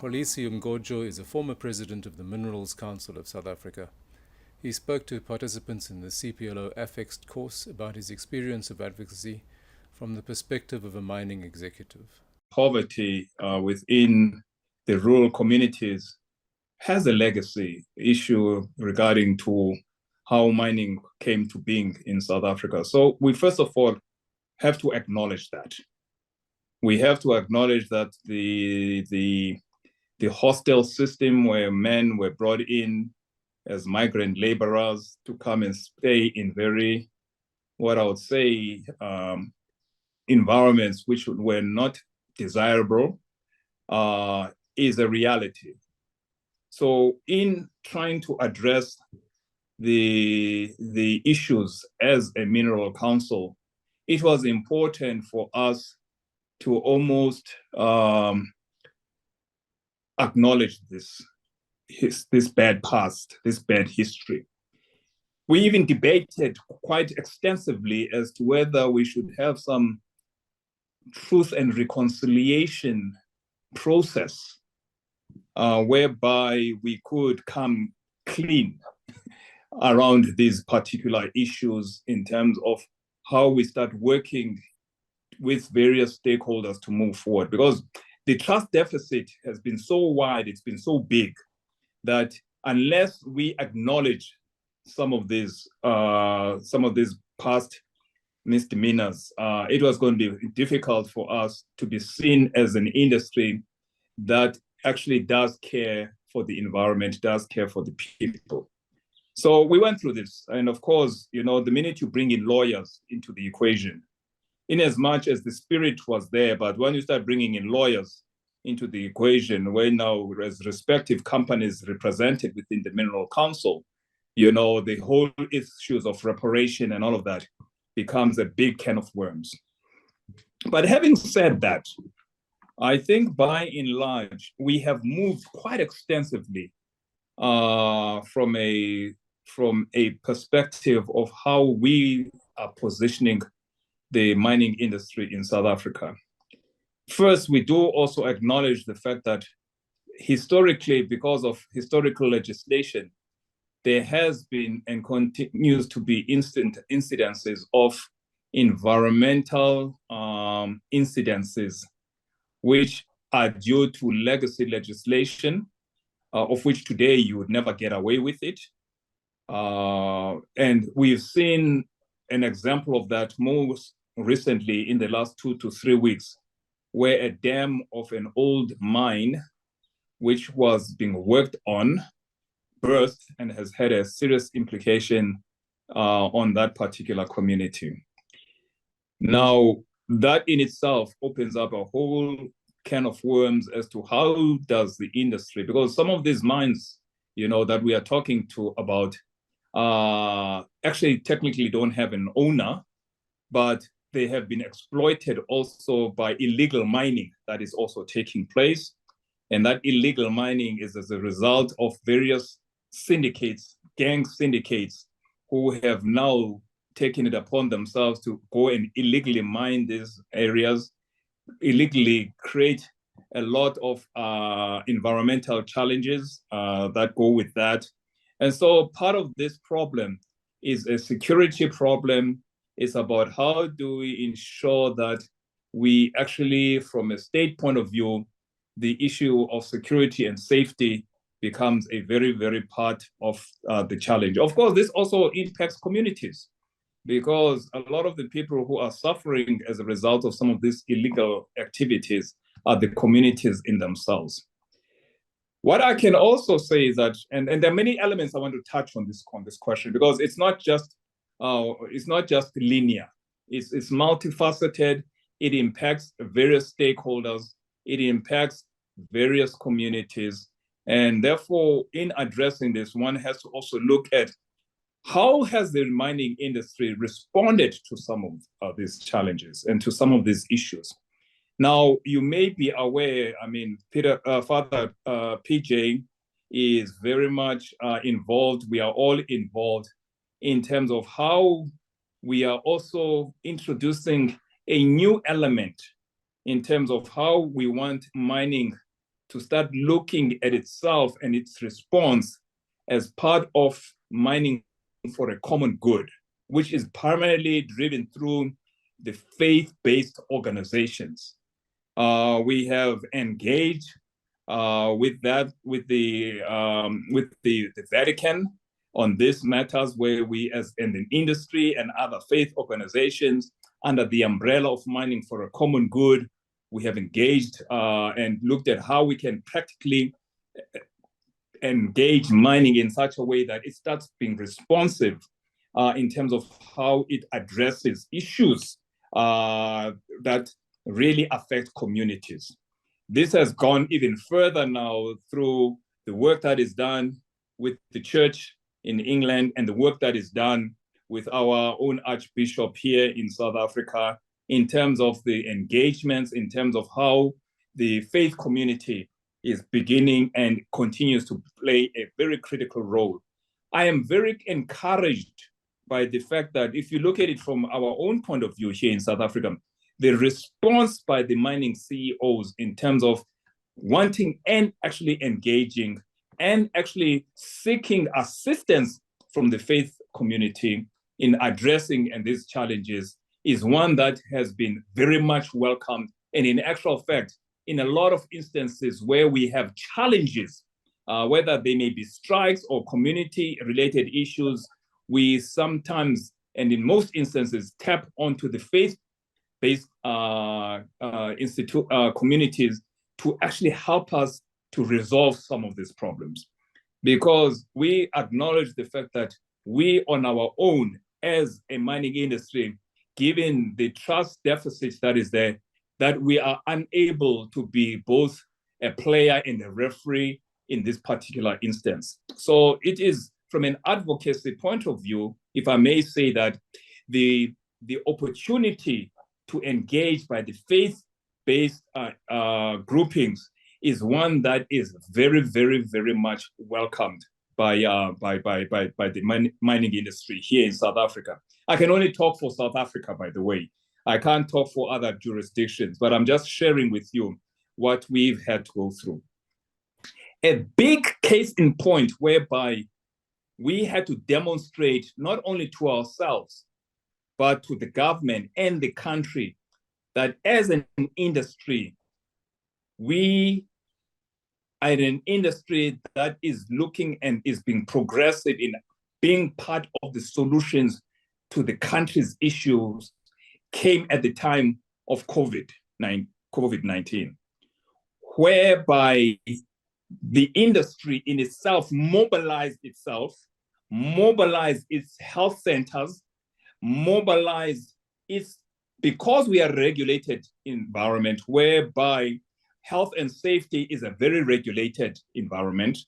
Mxolisi Mgojo is a former president of the Minerals Council of South Africa. He spoke to participants in the CPLO Affixed course about his experience of advocacy from the perspective of a mining executive. Poverty within the rural communities has a legacy issue regarding to how mining came to being in South Africa. So we first of all have to acknowledge that. We have to acknowledge that the hostile system where men were brought in as migrant laborers to come and stay in very, what I would say, environments which were not desirable, is a reality. So in trying to address the issues as a mineral council, it was important for us to almost acknowledge this bad past, this bad history. We even debated quite extensively as to whether we should have some truth and reconciliation process whereby we could come clean around these particular issues in terms of how we start working with various stakeholders to move forward. Because the trust deficit has been so wide, it's been so big, that unless we acknowledge some of these past misdemeanors, it was going to be difficult for us to be seen as an industry that actually does care for the environment, does care for the people. So we went through this. And of course, the minute you bring in lawyers into the equation, in as much as the spirit was there, but when you start bringing in lawyers into the equation, where now as respective companies represented within the Mineral Council, the whole issues of reparation and all of that becomes a big can of worms. But having said that, I think by and large, we have moved quite extensively from a perspective of how we are positioning the mining industry in South Africa. First, we do also acknowledge the fact that historically, because of historical legislation, there has been and continues to be incidences of environmental incidences, which are due to legacy legislation, of which today you would never get away with it. And we've seen an example of that most recently in the last 2 to 3 weeks, where a dam of an old mine, which was being worked on, burst and has had a serious implication on that particular community. Now, that in itself opens up a whole can of worms as to how does the industry, because some of these mines, that we are talking to about, actually technically don't have an owner, but they have been exploited also by illegal mining that is also taking place. And that illegal mining is as a result of various syndicates, gang syndicates, who have now taken it upon themselves to go and illegally mine these areas, illegally create a lot of environmental challenges that go with that. And so part of this problem is a security problem. It's about how do we ensure that we actually, from a state point of view, the issue of security and safety becomes a very, very part of the challenge. Of course, this also impacts communities, because a lot of the people who are suffering as a result of some of these illegal activities are the communities in themselves. What I can also say is that, and there are many elements I want to touch on this question, because it's not just linear. It's multifaceted. It impacts various stakeholders. It impacts various communities. And therefore, in addressing this, one has to also look at how has the mining industry responded to some of these challenges and to some of these issues. Now, you may be aware, Father PJ is very much involved. We are all involved in terms of how we are also introducing a new element in terms of how we want mining to start looking at itself and its response as part of mining for a common good, which is primarily driven through the faith-based organizations. We have engaged with the Vatican on these matters, where we, as in the industry and other faith organizations, under the umbrella of mining for a common good, we have engaged and looked at how we can practically engage mining in such a way that it starts being responsive in terms of how it addresses issues that really affect communities. This has gone even further now through the work that is done with the church in England and the work that is done with our own Archbishop here in South Africa, in terms of the engagements, in terms of how the faith community is beginning and continues to play a very critical role. I am very encouraged by the fact that if you look at it from our own point of view here in South Africa, the response by the mining CEOs in terms of wanting and actually engaging and actually seeking assistance from the faith community in addressing these challenges is one that has been very much welcomed. And in actual fact, in a lot of instances where we have challenges, whether they may be strikes or community-related issues, we sometimes, and in most instances, tap onto the faith-based communities to actually help us to resolve some of these problems. Because we acknowledge the fact that we on our own as a mining industry, given the trust deficit that is there, that we are unable to be both a player and a referee in this particular instance. So it is from an advocacy point of view, if I may say that the opportunity to engage by the faith-based groupings is one that is very, very, very much welcomed by the mining industry here in South Africa. I can only talk for South Africa, by the way. I can't talk for other jurisdictions, but I'm just sharing with you what we've had to go through. A big case in point whereby we had to demonstrate not only to ourselves, but to the government and the country that as an industry, we are an industry that is looking and is being progressive in being part of the solutions to the country's issues came at the time of COVID-19, whereby the industry in itself mobilized its health centers, mobilized its, because we are a regulated environment whereby health and safety is a very regulated environment.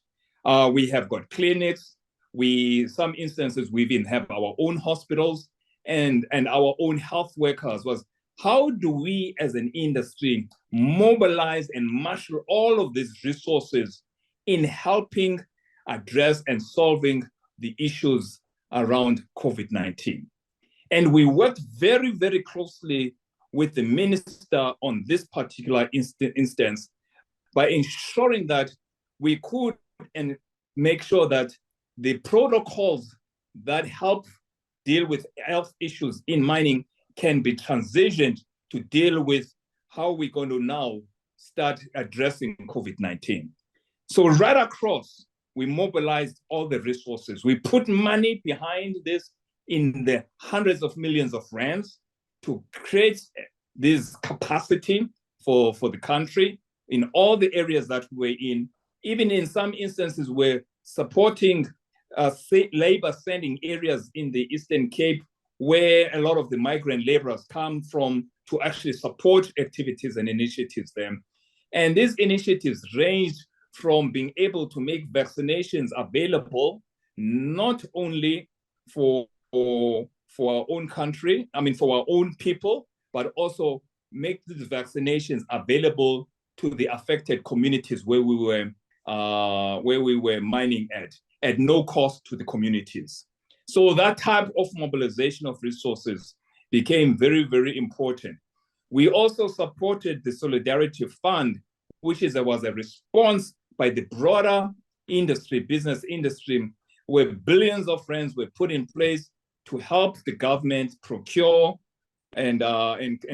We have got clinics. Some instances, we even have our own hospitals and our own health workers. Was how do we as an industry mobilize and marshal all of these resources in helping address and solving the issues around COVID-19? And we worked very, very closely with the minister on this particular instance by ensuring that we could and make sure that the protocols that help deal with health issues in mining can be transitioned to deal with how we're going to now start addressing COVID-19. So right across, we mobilized all the resources. We put money behind this in the hundreds of millions of rands to create this capacity for the country in all the areas that we're in. Even in some instances, we're supporting labor sending areas in the Eastern Cape where a lot of the migrant laborers come from to actually support activities and initiatives there. And these initiatives ranged from being able to make vaccinations available, not only for our own country, for our own people, but also make these vaccinations available to the affected communities where we were mining at no cost to the communities. So that type of mobilization of resources became very, very important. We also supported the Solidarity Fund which was a response by the broader industry, business industry, where billions of rands were put in place to help the government procure and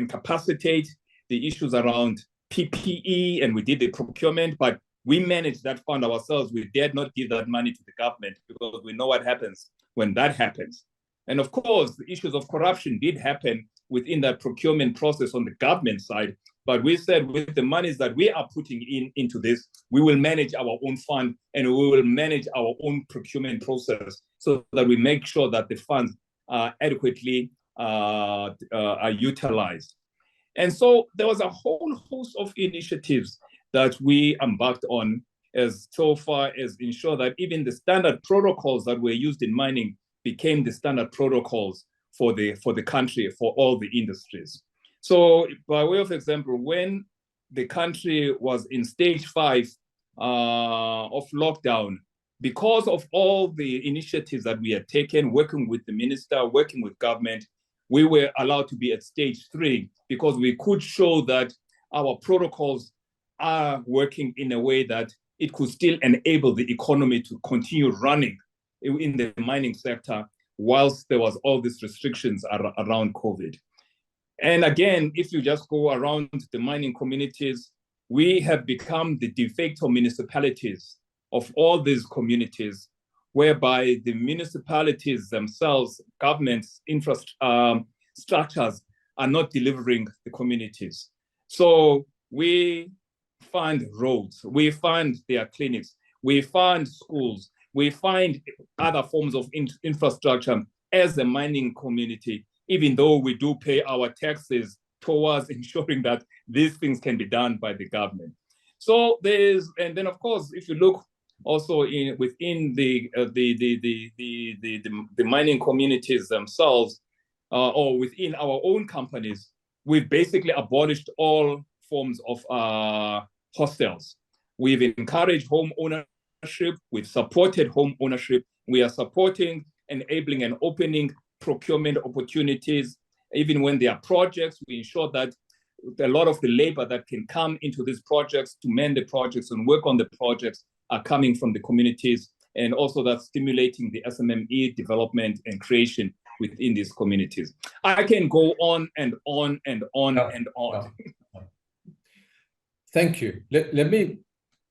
capacitate the issues around PPE, and we did the procurement, but we managed that fund ourselves. We dared not give that money to the government because we know what happens when that happens. And of course, the issues of corruption did happen within that procurement process on the government side. But we said with the monies that we are putting into this, we will manage our own fund and we will manage our own procurement process so that we make sure that the funds are adequately are utilized. And so there was a whole host of initiatives that we embarked on as so far as ensure that even the standard protocols that were used in mining became the standard protocols for the country, for all the industries. So by way of example, when the country was in stage 5 of lockdown, because of all the initiatives that we had taken, working with the minister, working with government, we were allowed to be at stage 3 because we could show that our protocols are working in a way that it could still enable the economy to continue running in the mining sector whilst there was all these restrictions around COVID. And again, if you just go around the mining communities, we have become the de facto municipalities of all these communities, whereby the municipalities themselves, governments, structures are not delivering the communities. So we fund roads, we fund their clinics, we fund schools, we find other forms of infrastructure as a mining community, even though we do pay our taxes towards ensuring that these things can be done by the government. So and then of course, if you look also within the mining communities themselves, or within our own companies, we've basically abolished all forms of hostels. We've encouraged home ownership, we've supported home ownership, we are supporting, enabling and opening procurement opportunities. Even when there are projects, we ensure that a lot of the labor that can come into these projects to man the projects and work on the projects are coming from the communities, and also that's stimulating the SMME development and creation within these communities. I can go on and on and on and on. Thank you. Let me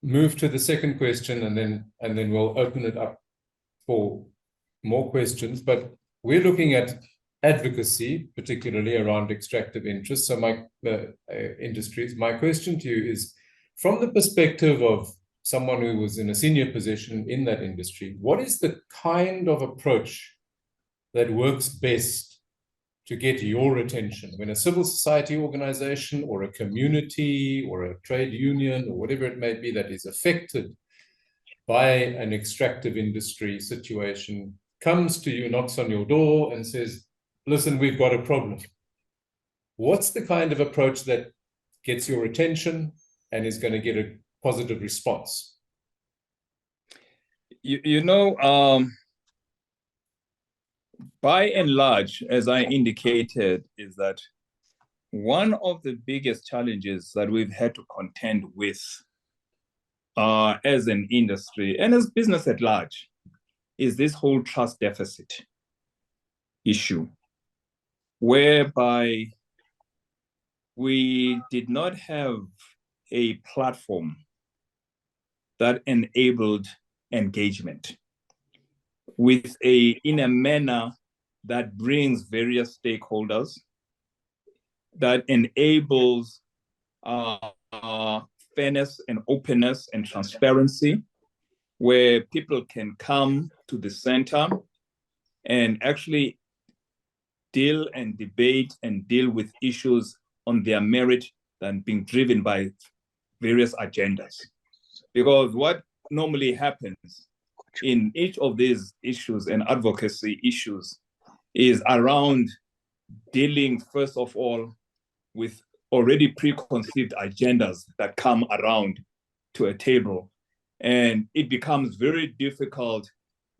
move to the second question, and then we'll open it up for more questions. But we're looking at advocacy, particularly around extractive interests. So my industries. My question to you is, from the perspective of someone who was in a senior position in that industry, what is the kind of approach that works best to get your attention when a civil society organization or a community or a trade union or whatever it may be that is affected by an extractive industry situation comes to you, knocks on your door and says, listen, we've got a problem? What's the kind of approach that gets your attention and is going to get a positive response? By and large, as I indicated, is that one of the biggest challenges that we've had to contend with as an industry and as business at large is this whole trust deficit issue, whereby we did not have a platform that enabled engagement in a manner that brings various stakeholders, that enables fairness and openness and transparency, where people can come to the center and actually deal and debate and deal with issues on their merit than being driven by various agendas. Because what normally happens in each of these issues and advocacy issues is around dealing, first of all, with already preconceived agendas that come around to a table. And it becomes very difficult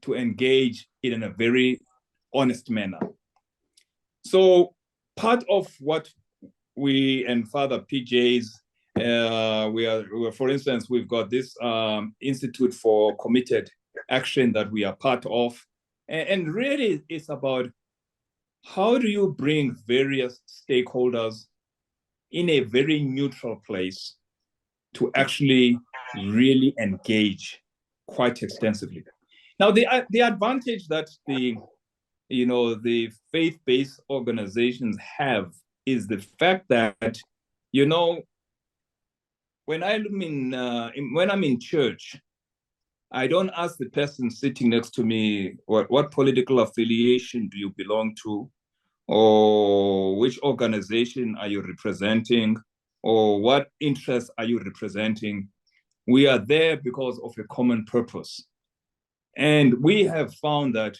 to engage in a very honest manner. So part of what we and Father PJ's For instance, we've got this Institute for Committed Action that we are part of. And really, it's about how do you bring various stakeholders in a very neutral place to actually really engage quite extensively. Now, the advantage that the faith-based organizations have is the fact that, when I'm in church, I don't ask the person sitting next to me, what political affiliation do you belong to? Or which organization are you representing? Or what interests are you representing? We are there because of a common purpose. And we have found that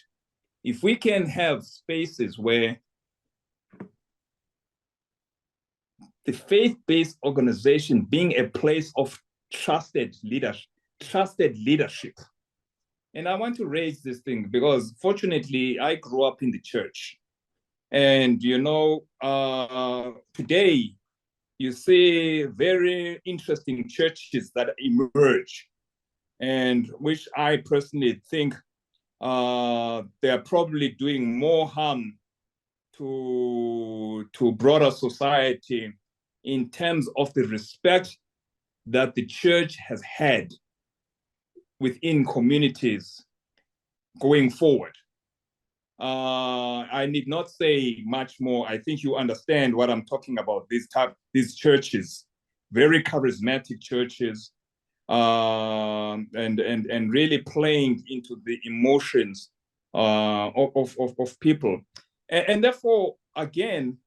if we can have spaces where the faith-based organization being a place of trusted leadership. And I want to raise this thing because fortunately I grew up in the church. And, today you see very interesting churches that emerge, and which I personally think they are probably doing more harm to broader society in terms of the respect that the church has had within communities going forward. I need not say much more. I think you understand what I'm talking about. These churches, very charismatic churches, and really playing into the emotions of people, and therefore, again,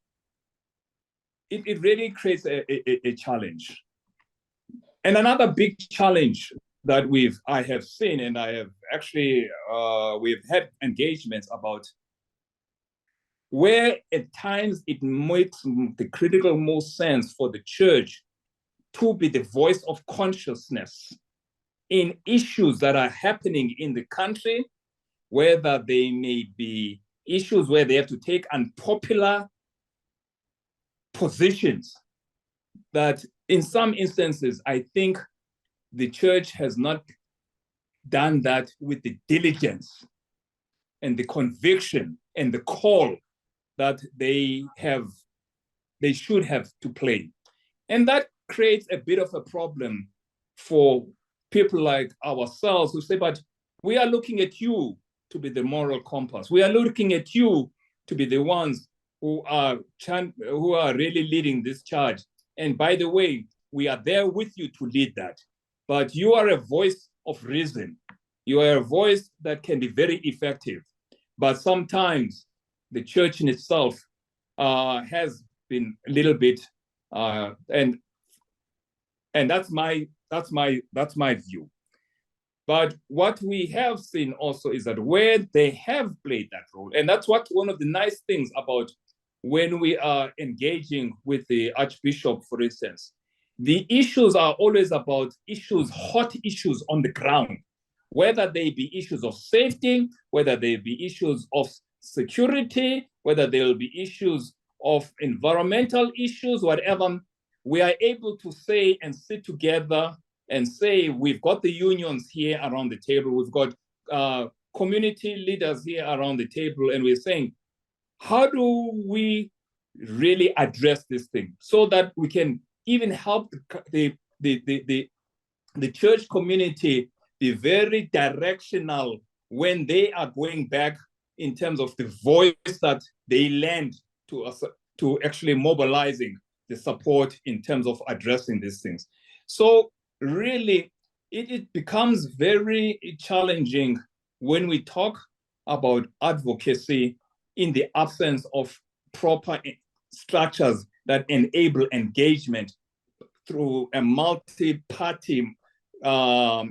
it really creates a challenge. And another big challenge that I have seen, and I have actually, we've had engagements about where at times it makes the critical most sense for the church to be the voice of consciousness in issues that are happening in the country, whether they may be issues where they have to take unpopular positions that in some instances, I think the church has not done that with the diligence and the conviction and the call that they should have to play. And that creates a bit of a problem for people like ourselves who say, but we are looking at you to be the moral compass. We are looking at you to be the ones who are really leading this charge. And by the way, we are there with you to lead that. But you are a voice of reason. You are a voice that can be very effective. But sometimes the church in itself has been a little bit, and that's my view. But what we have seen also is that where they have played that role, and that's one of the nice things about when we are engaging with the Archbishop, for instance, the issues are always about hot issues on the ground, whether they be issues of safety, whether they be issues of security, whether there will be issues of environmental issues, whatever. We are able to say and sit together and say, we've got the unions here around the table, we've got community leaders here around the table, and we're saying, how do we really address this thing so that we can even help the church community be very directional when they are going back in terms of the voice that they lend to us, to actually mobilizing the support in terms of addressing these things. So really, it becomes very challenging when we talk about advocacy in the absence of proper structures that enable engagement through a multi-party or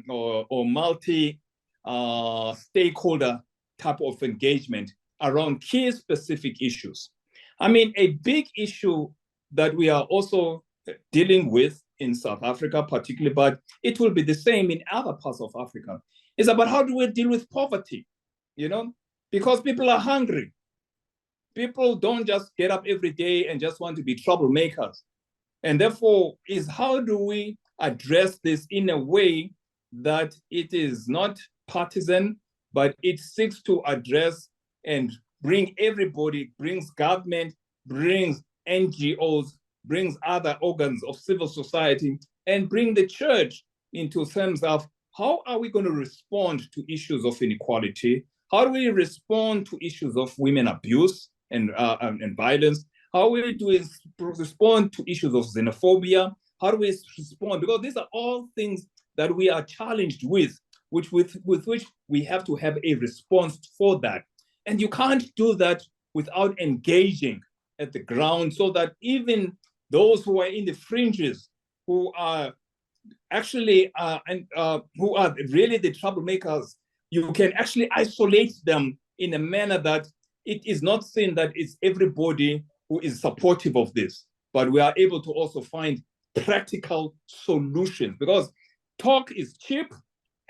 multi-stakeholder type of engagement around key specific issues. I mean, a big issue that we are also dealing with in South Africa particularly, but it will be the same in other parts of Africa, is about how do we deal with poverty, because people are hungry. People don't just get up every day and just want to be troublemakers. And therefore, is how do we address this in a way that it is not partisan, but it seeks to address and bring everybody, brings government, brings NGOs, brings other organs of civil society, and bring the church into terms of how are we going to respond to issues of inequality? How do we respond to issues of women abuse and violence? How do we respond to issues of xenophobia? How do we respond? Because these are all things that we are challenged with which we have to have a response for that. And you can't do that without engaging at the ground, so that even those who are in the fringes, who are actually who are really the troublemakers, you can actually isolate them in a manner that it is not seen that it's everybody who is supportive of this, but we are able to also find practical solutions, because talk is cheap,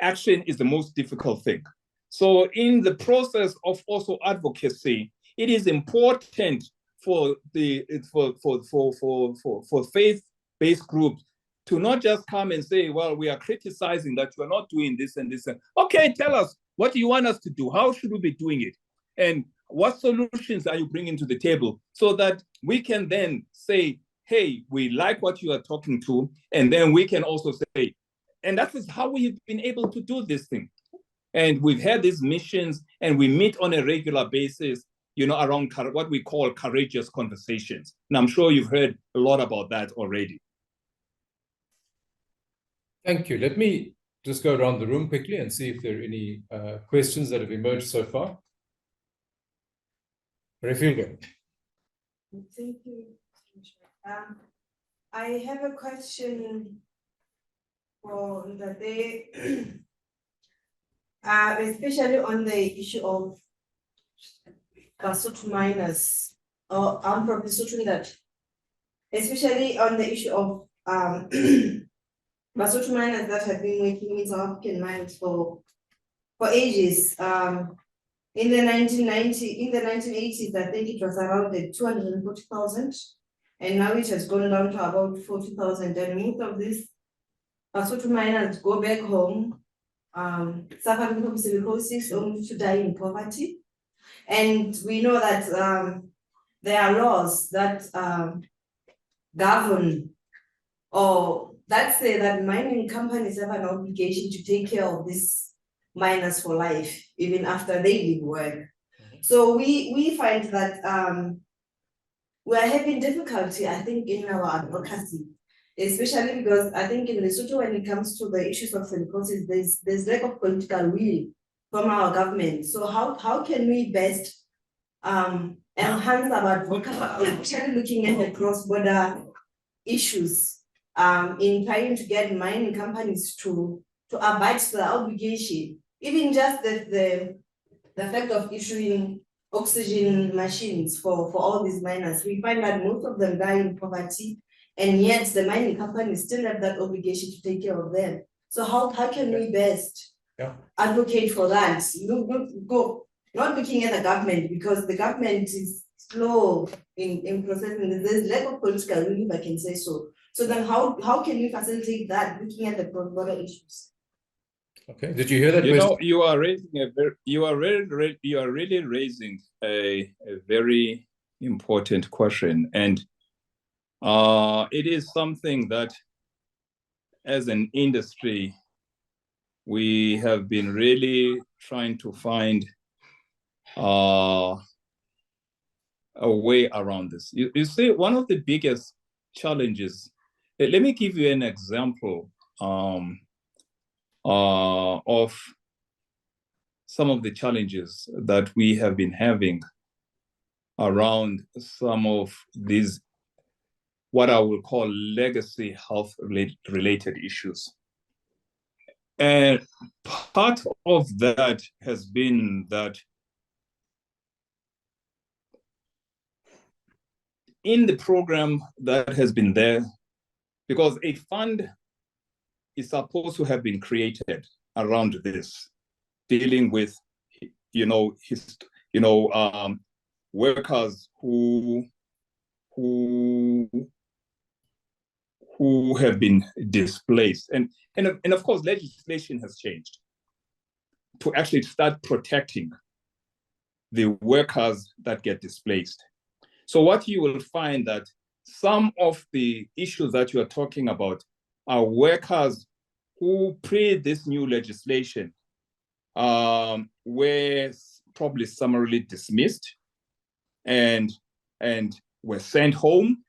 action is the most difficult thing. So in the process of also advocacy, it is important for the for faith-based groups to not just come and say, well, we are criticizing that you are not doing this and this. Okay, tell us, what do you want us to do? How should we be doing it? And what solutions are you bringing to the table, so that we can then say, hey, we like what you are talking to, and then we can also say, and that is how we've been able to do this thing. And we've had these missions, and we meet on a regular basis, you know, around what we call courageous conversations. And I'm sure you've heard a lot about that already. Thank you. Let me just go around the room quickly and see if there are any questions that have emerged so far. Refilga. Thank you. I have a question for the day, especially on the issue of Basotho miners, or I'm from Lesotho, that especially on the issue of Basotho miners that have been working in South African mines for ages. In the 1980s, I think it was around 240,000, and now it has gone down to about 40,000. And most of these Basotho miners go back home, suffering from silicosis, only to die in poverty. And we know that there are laws that govern, or that say that mining companies have an obligation to take care of these miners for life, even after they leave work. So we find that we are having difficulty, I think, in our advocacy, especially because I think in Lesotho, when it comes to the issues of silicosis, there's lack of political will from our government. So how can we best enhance our advocacy, especially looking at the cross-border issues, in trying to get mining companies to abide to the obligation, even just the fact of issuing oxygen machines for all these miners. We find that most of them die in poverty, and yet the mining companies still have that obligation to take care of them. So how can we best advocate for that? Not looking at the government, because the government is slow in processing. There's lack of political will, if I can say so. So then how can we facilitate that, looking at the cross-border issues? Okay, did you hear that? You know, you are really raising a very important question, and it is something that, as an industry, we have been really trying to find a way around this. You see, one of the biggest challenges. Let me give you an example of some of the challenges that we have been having around some of these, what I will call legacy health related issues. And part of that has been that in the program that has been there, because a fund is supposed to have been created around this, dealing with, workers who who have been displaced. And of course, legislation has changed to actually start protecting the workers that get displaced. So what you will find that some of the issues that you are talking about are workers who pre this new legislation were probably summarily dismissed and were sent home.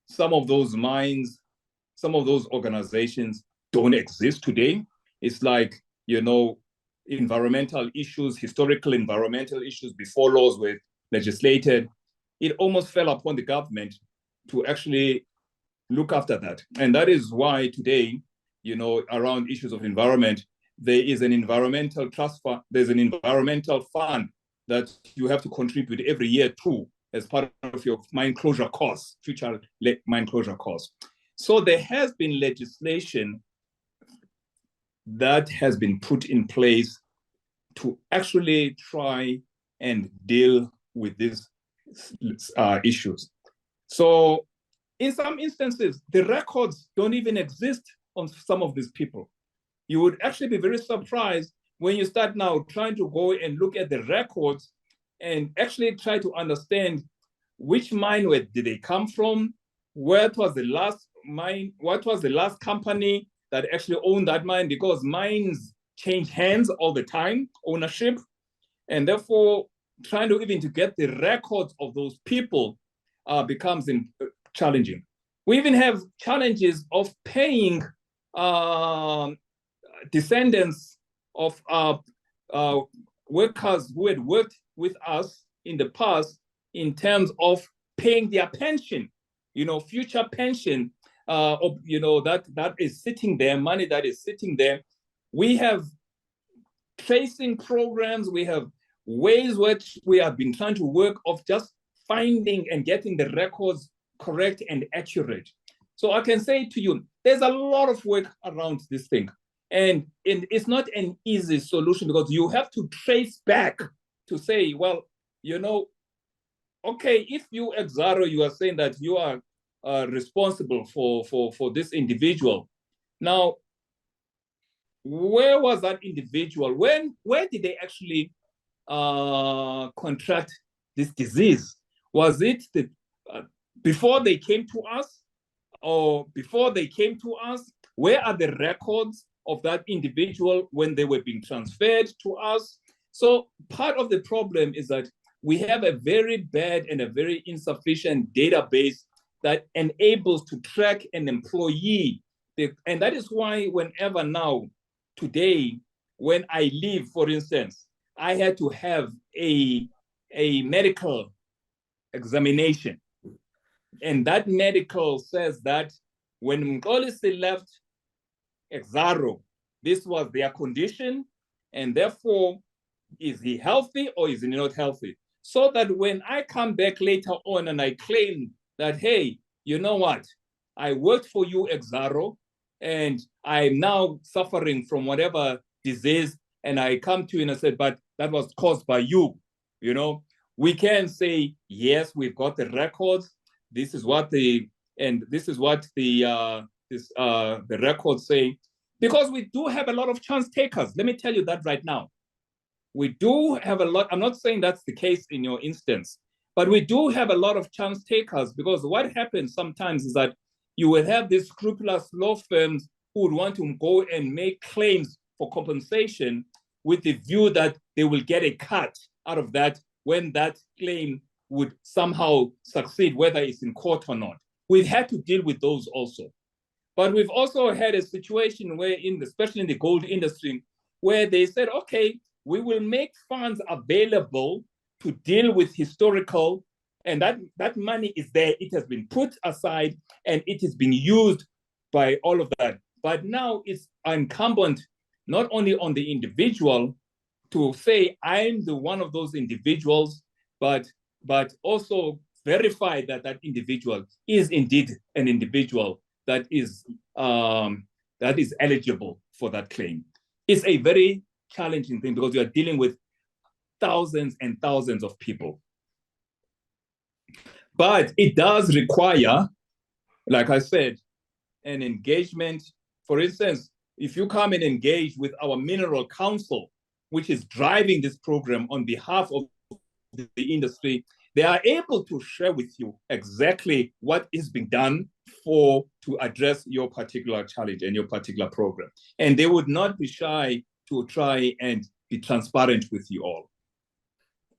Some of those mines, some of those organizations don't exist today. It's like, environmental issues, historical environmental issues before laws were legislated. It almost fell upon the government to actually look after that. And that is why today, around issues of environment, there is an environmental trust fund, there's an environmental fund that you have to contribute every year to as part of your mine closure costs, future mine closure costs. So there has been legislation that has been put in place to actually try and deal with these issues. So in some instances, the records don't even exist on some of these people. You would actually be very surprised when you start now trying to go and look at the records and actually try to understand which mine did they come from, where was the last mine, what was the last company that actually owned that mine, because mines change hands all the time, ownership, and therefore trying to even to get the records of those people becomes challenging. We even have challenges of paying descendants of workers who had worked with us in the past in terms of paying their pension, future pension, that is sitting there, money that is sitting there. We have tracing programs, we have ways which we have been trying to work of just finding and getting the records correct and accurate. So I can say to you, there's a lot of work around this thing. And it's not an easy solution because you have to trace back to say, well, okay, if you, Exxaro, you are saying that you are responsible for this individual. Now, where was that individual? Where did they actually contract this disease? Was it before they came to us, or before they came to us? Where are the records of that individual when they were being transferred to us? So part of the problem is that we have a very bad and a very insufficient database that enables to track an employee. And that is why whenever now, today, when I leave, for instance, I had to have a medical examination. And that medical says that when Mxolisi left Exxaro, this was their condition, and therefore, is he healthy or is he not healthy? So that when I come back later on and I claim that, hey, you know what? I worked for you, Exxaro, and I'm now suffering from whatever disease, and I come to you and I said, but that was caused by you, we can say, yes, we've got the records. This is what the records say, because we do have a lot of chance takers. Let me tell you that right now. We do have a lot. I'm not saying that's the case in your instance, but we do have a lot of chance takers, because what happens sometimes is that you will have these scrupulous law firms who would want to go and make claims for compensation with the view that they will get a cut out of that when that claim would somehow succeed, whether it's in court or not. We've had to deal with those also. But we've also had a situation where, especially in the gold industry, where they said, okay, we will make funds available to deal with historical, and that money is there. It has been put aside and it is being used by all of that. But now it's incumbent not only on the individual to say, I'm the one of those individuals, but also verify that that individual is indeed an individual that is eligible for that claim. It's a very challenging thing because you are dealing with thousands and thousands of people. But it does require, like I said, an engagement. For instance, if you come and engage with our Mineral Council, which is driving this program on behalf of the industry, they are able to share with you exactly what is being done to address your particular challenge and your particular program. And they would not be shy to try and be transparent with you all.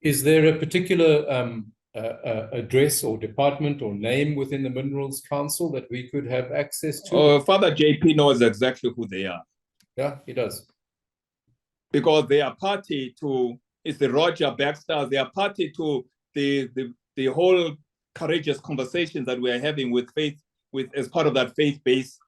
Is there a particular address or department or name within the Minerals Council that we could have access to? Father JP knows exactly who they are. Yeah, he does. Because they are party to, it's the Roger Baxter, they are party to the whole courageous conversations that we are having with as part of that faith-based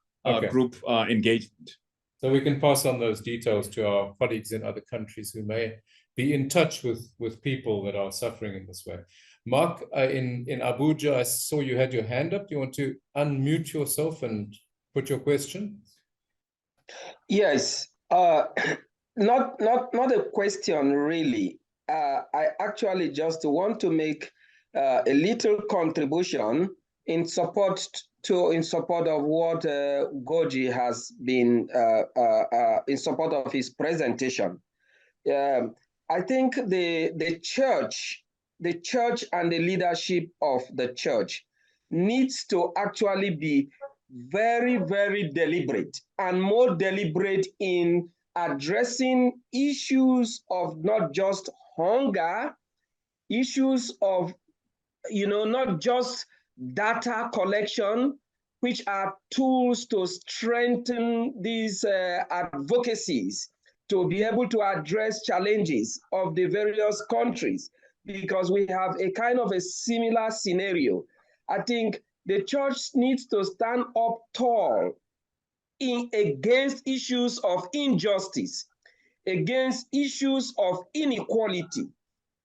group engagement. So we can pass on those details to our colleagues in other countries who may be in touch with people that are suffering in this way. Mark, in Abuja, I saw you had your hand up. Do you want to unmute yourself and put your question? Yes, not a question really. I actually just want to make a little contribution in support of what Goji has been in support of his presentation. I think the church and the leadership of the church needs to actually be very, very deliberate and more deliberate in addressing issues of not just hunger, issues of, not just data collection, which are tools to strengthen these advocacies to be able to address challenges of the various countries, because we have a kind of a similar scenario. I think the church needs to stand up tall against issues of injustice, against issues of inequality,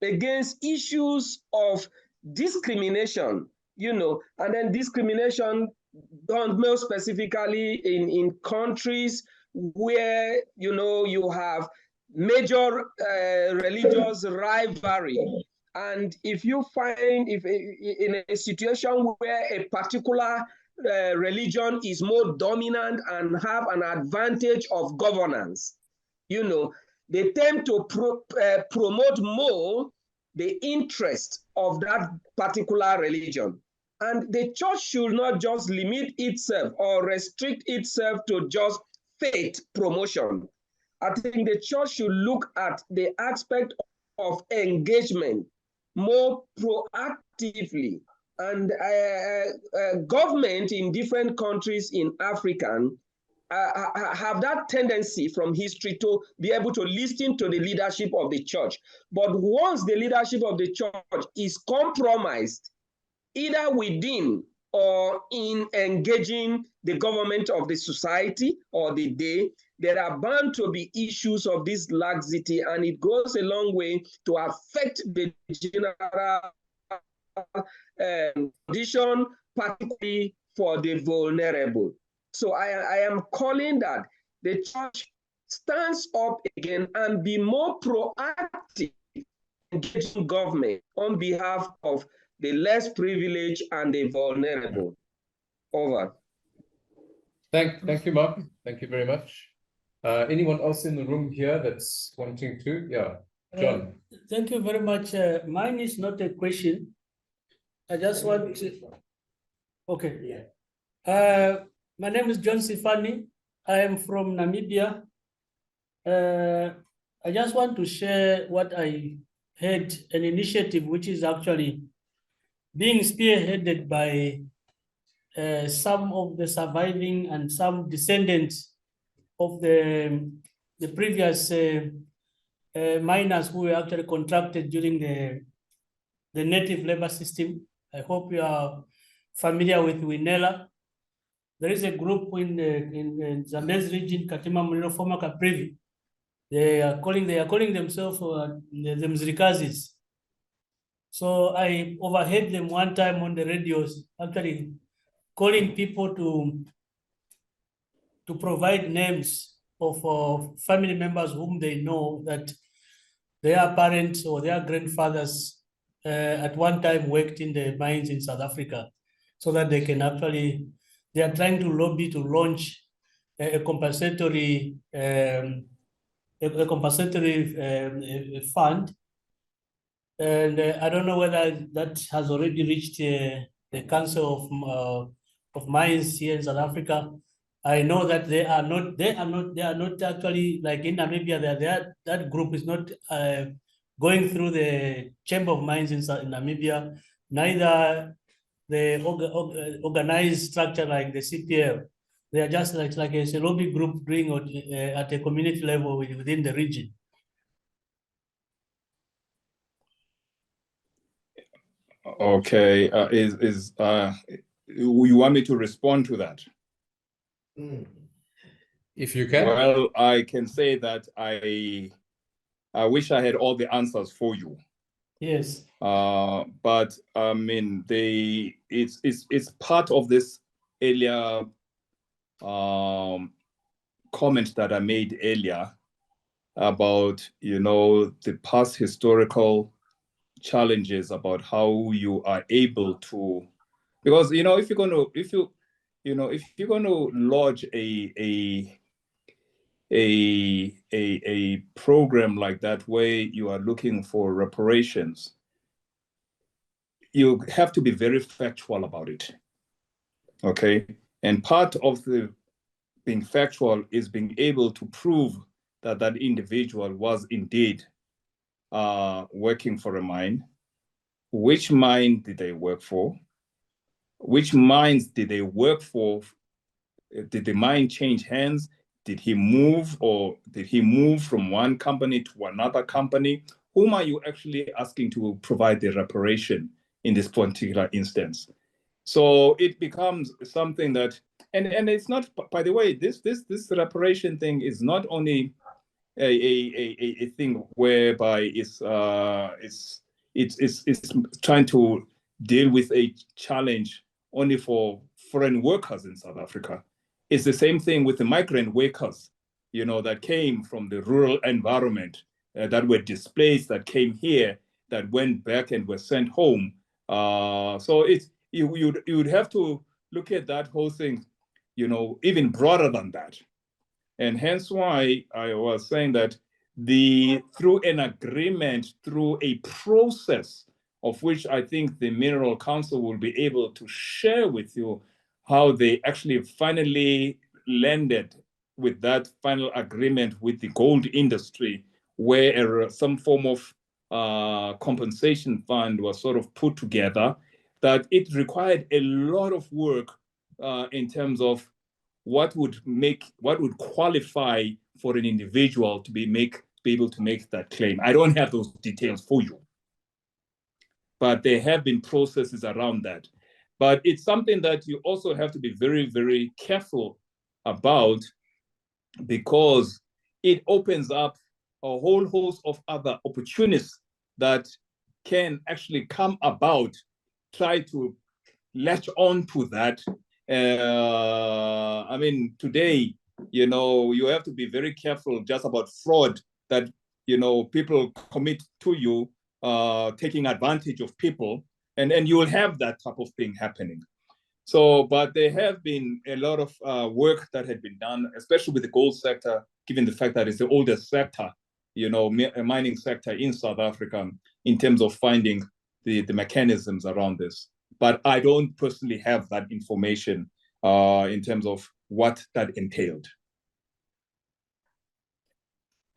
against issues of discrimination, and then discrimination done more specifically in countries where, you have major religious rivalry. And if you find, if in a situation where a particular religion is more dominant and have an advantage of governance, they tend to promote more the interest of that particular religion. And the church should not just limit itself or restrict itself to just faith promotion. I think the church should look at the aspect of engagement more proactively. And government in different countries in Africa have that tendency from history to be able to listen to the leadership of the church. But once the leadership of the church is compromised, either within or in engaging the government of the society or the day, there are bound to be issues of this laxity, and it goes a long way to affect the general condition, particularly for the vulnerable. So I am calling that the church stands up again and be more proactive in engaging government on behalf of the less privileged and the vulnerable. Over. Thank you, Mark. Thank you very much. Anyone else in the room here that's wanting to? Yeah, John. Thank you very much. Mine is not a question. I just want to, okay. My name is John Sifani. I am from Namibia. I just want to share what I heard, an initiative which is actually being spearheaded by some of the surviving and some descendants of the previous miners who were actually contracted during the native labor system. I hope you are familiar with Winela. There is a group in the Zambezi region, Katima Mulilo, former Caprivi. They are calling themselves the Mzrikazis. So I overheard them one time on the radios, actually calling people to provide names of family members whom they know that their parents or their grandfathers at one time worked in the mines in South Africa, so that they can actually they are trying to lobby to launch a compensatory fund. And I don't know whether that has already reached the Council of Mines here in South Africa. I know that they are not actually, like in Namibia. That group is not going through the Chamber of Mines in Namibia. Neither the organized structure like the CPL. They are just like a lobby group doing at a community level within the region. Okay, you want me to respond to that? If you can. Well, I can say that I wish I had all the answers for you. Yes. But I mean, it's part of this earlier comment that I made earlier about, you know, the past historical challenges about how you are able to, because, you know, if you're going to lodge a program like that where you are looking for reparations, you have to be very factual about it. Okay, and part of the being factual is being able to prove that that individual was indeed working for a mine. Which mine did they work for? Which mines did they work for? Did the mine change hands? Did he move, or did he move from one company to another company? Whom are you actually asking to provide the reparation in this particular instance? So it becomes something that, and it's not, by the way, this reparation thing is not only a thing whereby it's trying to deal with a challenge only for foreign workers in South Africa. It's the same thing with the migrant workers, you know, that came from the rural environment, that were displaced, that came here, that went back and were sent home. So it's you would have to look at that whole thing, you know, even broader than that. And hence why I was saying that through an agreement, through a process of which I think the Mineral Council will be able to share with you how they actually finally landed with that final agreement with the gold industry, where some form of compensation fund was sort of put together, that it required a lot of work in terms of what would qualify for an individual to be able to make that claim. I don't have those details for you, but there have been processes around that. But it's something that you also have to be very, very careful about, because it opens up a whole host of other opportunities that can actually come about, try to latch on to that. I mean, today, you know, you have to be very careful just about fraud that, you know, people commit to you, taking advantage of people, and you will have that type of thing happening. So, but there have been a lot of work that had been done, especially with the gold sector, given the fact that it's the oldest sector, you know, mining sector in South Africa, in terms of finding the mechanisms around this. But I don't personally have that information in terms of what that entailed.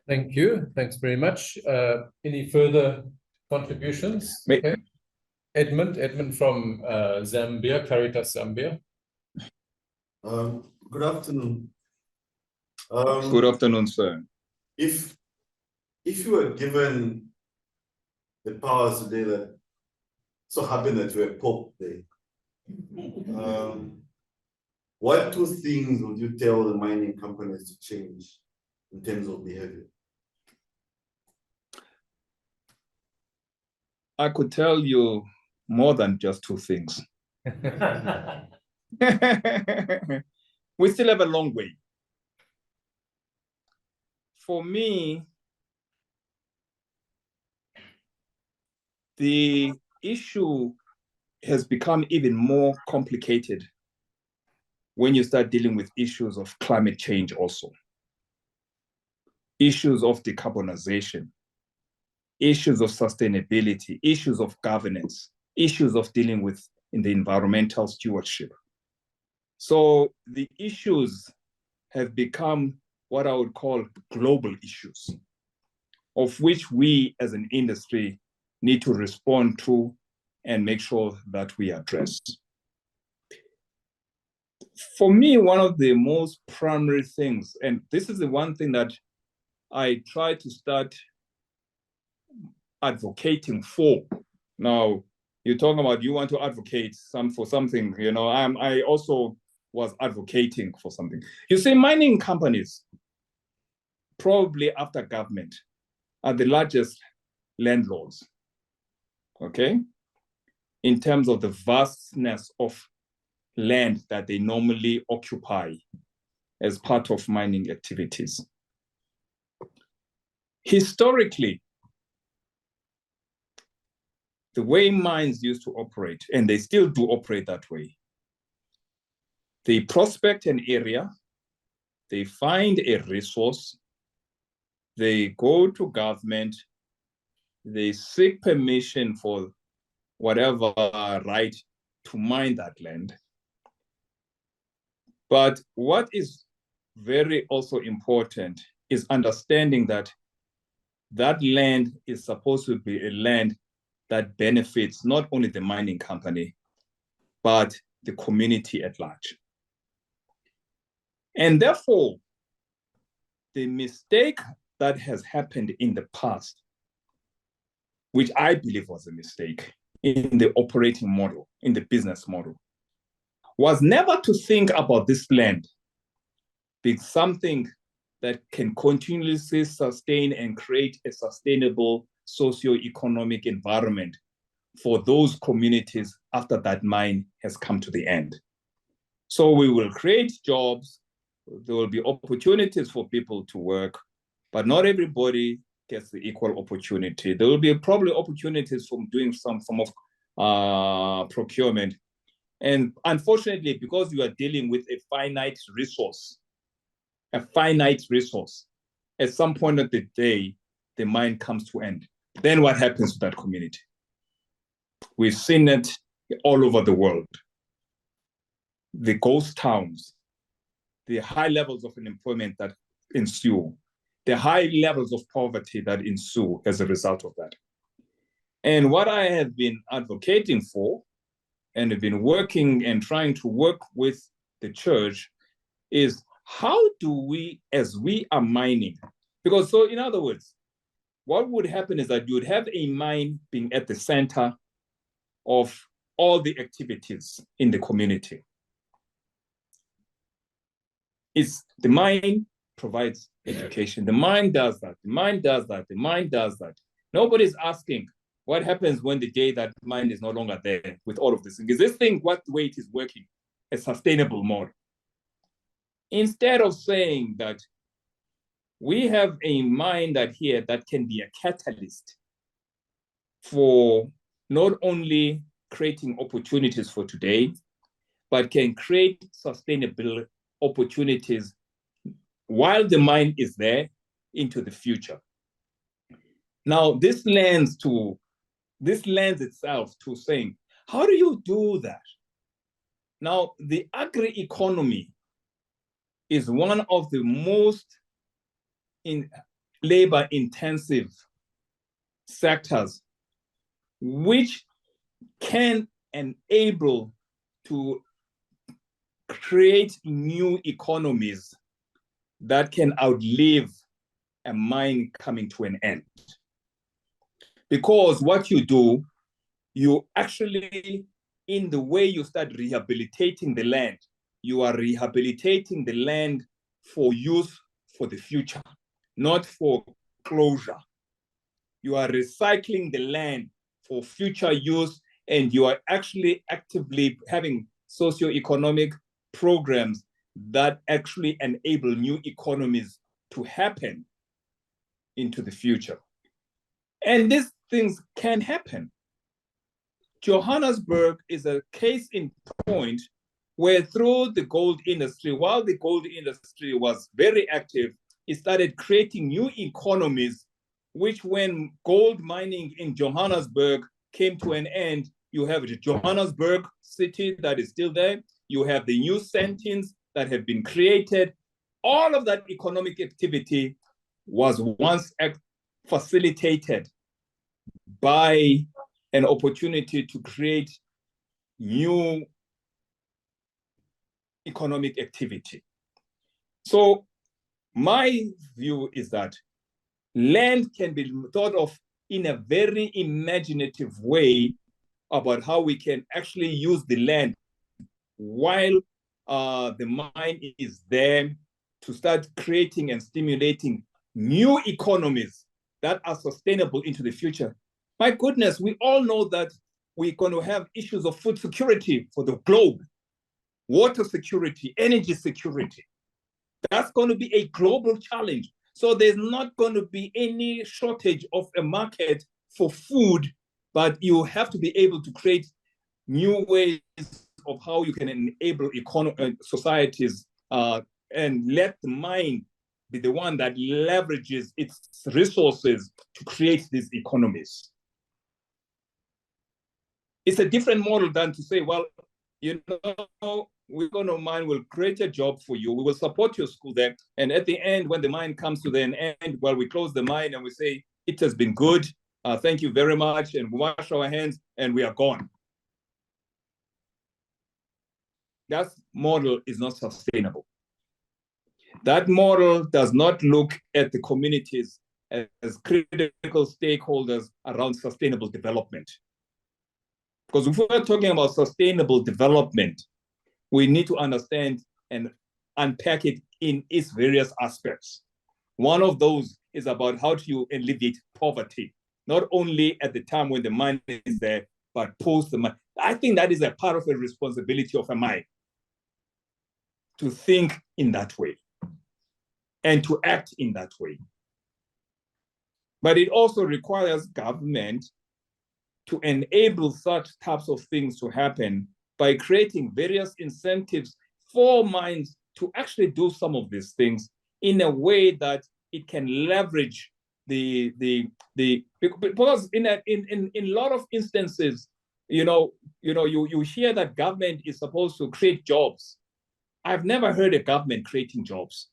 Thank you. Thanks very much. Any further contributions? Okay. Edmund from Zambia, Caritas Zambia. Good afternoon. Good afternoon, sir. If you were given the powers today that so happened that you were Pope today, what two things would you tell the mining companies to change in terms of behavior? I could tell you more than just two things. We still have a long way. For me, the issue has become even more complicated when you start dealing with issues of climate change also, issues of decarbonization, issues of sustainability, issues of governance, issues of dealing with in the environmental stewardship. So the issues have become what I would call global issues, of which we as an industry need to respond to and make sure that we address. For me, one of the most primary things, and this is the one thing that I try to start advocating for. Now, you're talking about you want to advocate for something, you know, I also was advocating for something. You see, mining companies, probably after government, are the largest landlords, okay? In terms of the vastness of land that they normally occupy as part of mining activities. Historically, the way mines used to operate, and they still do operate that way, they prospect an area, they find a resource, they go to government, they seek permission for whatever right to mine that land. But what is very also important is understanding that that land is supposed to be a land that benefits not only the mining company, but the community at large. And therefore, the mistake that has happened in the past, which I believe was a mistake in the operating model, in the business model, was never to think about this land being something that can continuously sustain and create a sustainable socio-economic environment for those communities after that mine has come to the end. So we will create jobs, there will be opportunities for people to work, but not everybody gets the equal opportunity. There will be probably opportunities from doing some form of procurement. And unfortunately, because you are dealing with a finite resource, at some point of the day, the mine comes to end. Then what happens to that community? We've seen it all over the world. The ghost towns, the high levels of unemployment that ensue, the high levels of poverty that ensue as a result of that. And what I have been advocating for, and have been working and trying to work with the church, is how do we, as we are mining, because so in other words, what would happen is that you would have a mine being at the center of all the activities in the community. The mine provides education. The mine does that. The mine does that. The mine does that. Nobody's asking what happens when the day that mine is no longer there with all of this. Is this thing what way it is working? A sustainable model. Instead of saying that we have a mine that here that can be a catalyst for not only creating opportunities for today, but can create sustainable opportunities while the mine is there into the future. Now, this lends itself to saying, how do you do that? Now, the agri-economy is one of the most labor-intensive sectors which can enable to create new economies that can outlive a mine coming to an end. Because what you do, you actually, in the way you start rehabilitating the land, you are rehabilitating the land for use for the future, not for closure. You are recycling the land for future use, and you are actually actively having socio-economic programs that actually enable new economies to happen into the future. And these things can happen. Johannesburg is a case in point where through the gold industry, while the gold industry was very active, it started creating new economies, which when gold mining in Johannesburg came to an end, you have the Johannesburg city that is still there. You have the new sentins that have been created. All of that economic activity was once facilitated by an opportunity to create new economic activity. So my view is that land can be thought of in a very imaginative way about how we can actually use the land while the mine is there to start creating and stimulating new economies that are sustainable into the future. My goodness, we all know that we're going to have issues of food security for the globe, water security, energy security. That's going to be a global challenge. So there's not going to be any shortage of a market for food, but you have to be able to create new ways of how you can enable societies and let the mine be the one that leverages its resources to create these economies. It's a different model than to say, well, you know, we're going to mine, we'll create a job for you, we will support your school there. And at the end, when the mine comes to an end, well, we close the mine and we say, it has been good, thank you very much, and we wash our hands and we are gone. That model is not sustainable. That model does not look at the communities as critical stakeholders around sustainable development. Because if we're talking about sustainable development, we need to understand and unpack it in its various aspects. One of those is about how do you alleviate poverty, not only at the time when the mine is there, but post the mine. I think that is a part of the responsibility of a mine, to think in that way and to act in that way. But it also requires government to enable such types of things to happen by creating various incentives for mines to actually do some of these things in a way that it can leverage because in a lot of instances, you hear that government is supposed to create jobs. I've never heard a government creating jobs,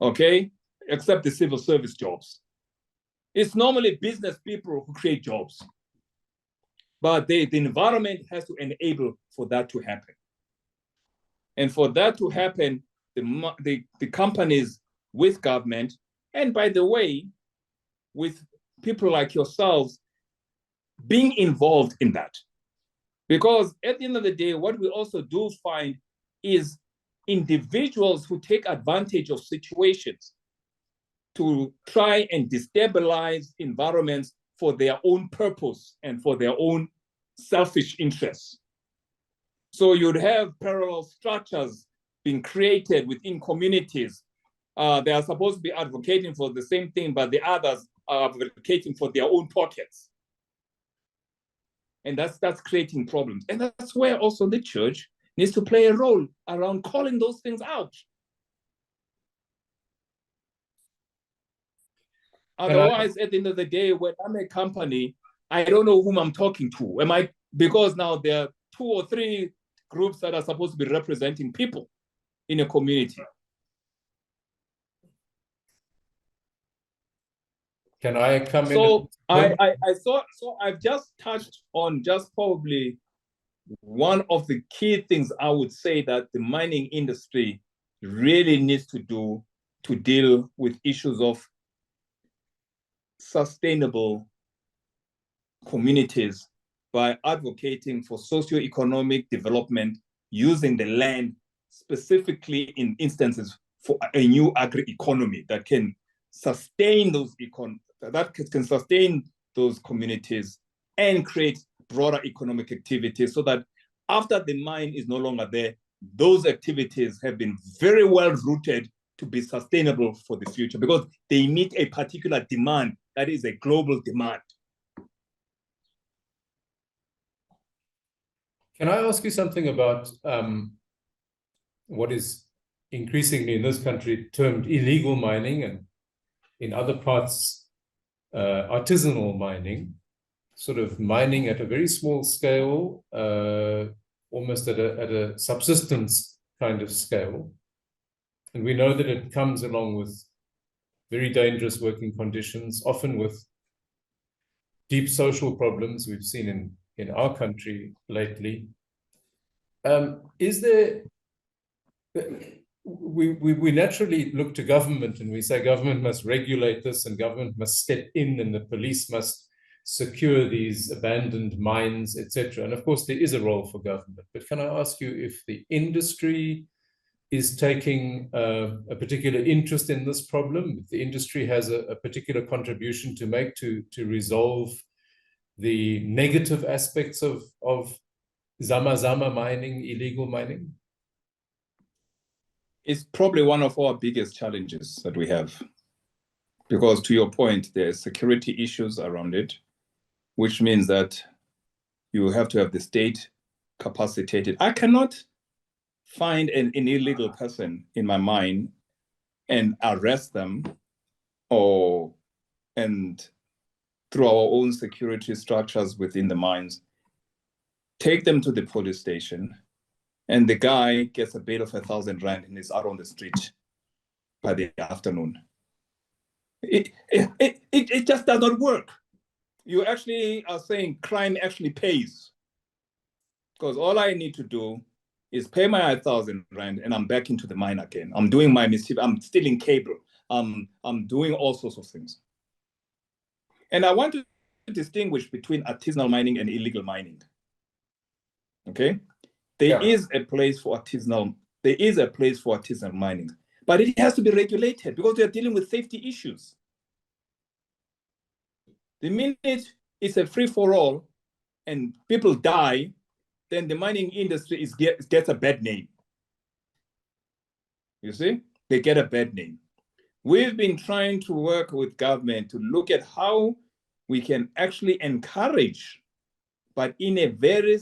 okay, except the civil service jobs. It's normally business people who create jobs. But the environment has to enable for that to happen. And for that to happen, the companies with government, and by the way, with people like yourselves, being involved in that. Because at the end of the day, what we also do find is individuals who take advantage of situations to try and destabilize environments for their own purpose and for their own selfish interests. So you'd have parallel structures being created within communities. They are supposed to be advocating for the same thing, but the others are advocating for their own pockets. And that's creating problems. And that's where also the church needs to play a role around calling those things out. Otherwise, at the end of the day, when I'm a company, I don't know whom I'm talking to. Because now there are 2 or 3 groups that are supposed to be representing people in a community. Can I come in? So I've just touched on just probably one of the key things I would say that the mining industry really needs to do to deal with issues of sustainable communities by advocating for socio-economic development using the land specifically in instances for a new agri-economy that can sustain those communities and create broader economic activity so that after the mine is no longer there, those activities have been very well rooted to be sustainable for the future because they meet a particular demand that is a global demand. Can I ask you something about what is increasingly in this country termed illegal mining, and in other parts artisanal mining, sort of mining at a very small scale, almost at a subsistence kind of scale. And we know that it comes along with very dangerous working conditions, often with deep social problems we've seen in our country lately. Is there, we naturally look to government and we say government must regulate this and government must step in and the police must secure these abandoned mines, etc. And of course there is a role for government, but can I ask you if the industry is taking a particular interest in this problem, if the industry has a particular contribution to make to resolve the negative aspects of Zama mining, illegal mining? It's probably one of our biggest challenges that we have. Because to your point, there are security issues around it, which means that you have to have the state capacitated. I cannot find an illegal person in my mine and arrest them and through our own security structures within the mines, take them to the police station, and the guy gets a bail of 1,000 rand and is out on the street by the afternoon. It just does not work. You actually are saying crime actually pays. Because all I need to do is pay my 1,000 rand and I'm back into the mine again. I'm doing my mischief, I'm stealing cable, I'm doing all sorts of things. And I want to distinguish between artisanal mining and illegal mining. Okay? There is a place for artisanal mining, but it has to be regulated because we are dealing with safety issues. The minute it's a free-for-all and people die, then the mining industry gets a bad name. You see? They get a bad name. We've been trying to work with government to look at how we can actually encourage, but in a very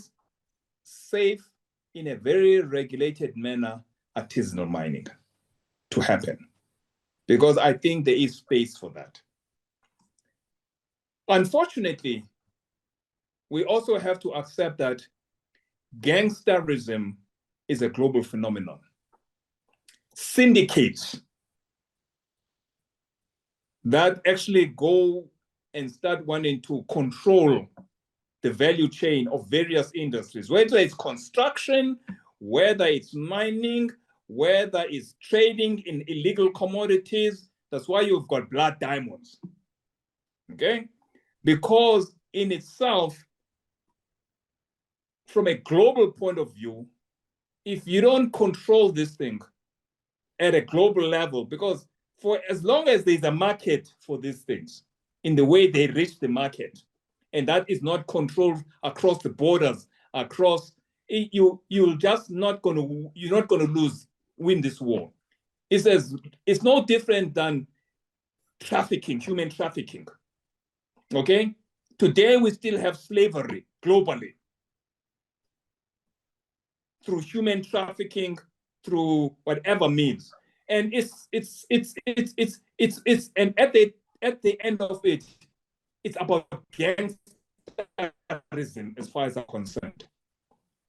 safe, in a very regulated manner, artisanal mining to happen. Because I think there is space for that. Unfortunately, we also have to accept that gangsterism is a global phenomenon. Syndicates that actually go and start wanting to control the value chain of various industries, whether it's construction, whether it's mining, whether it's trading in illegal commodities. That's why you've got blood diamonds, okay? Because in itself, from a global point of view, if you don't control this thing at a global level, because for as long as there's a market for these things, in the way they reach the market, and that is not controlled across the borders, you're not going to win this war. It's no different than trafficking, human trafficking. Okay, today we still have slavery globally through human trafficking, through whatever means, and and at the end of it, it's about gangsterism as far as I'm concerned.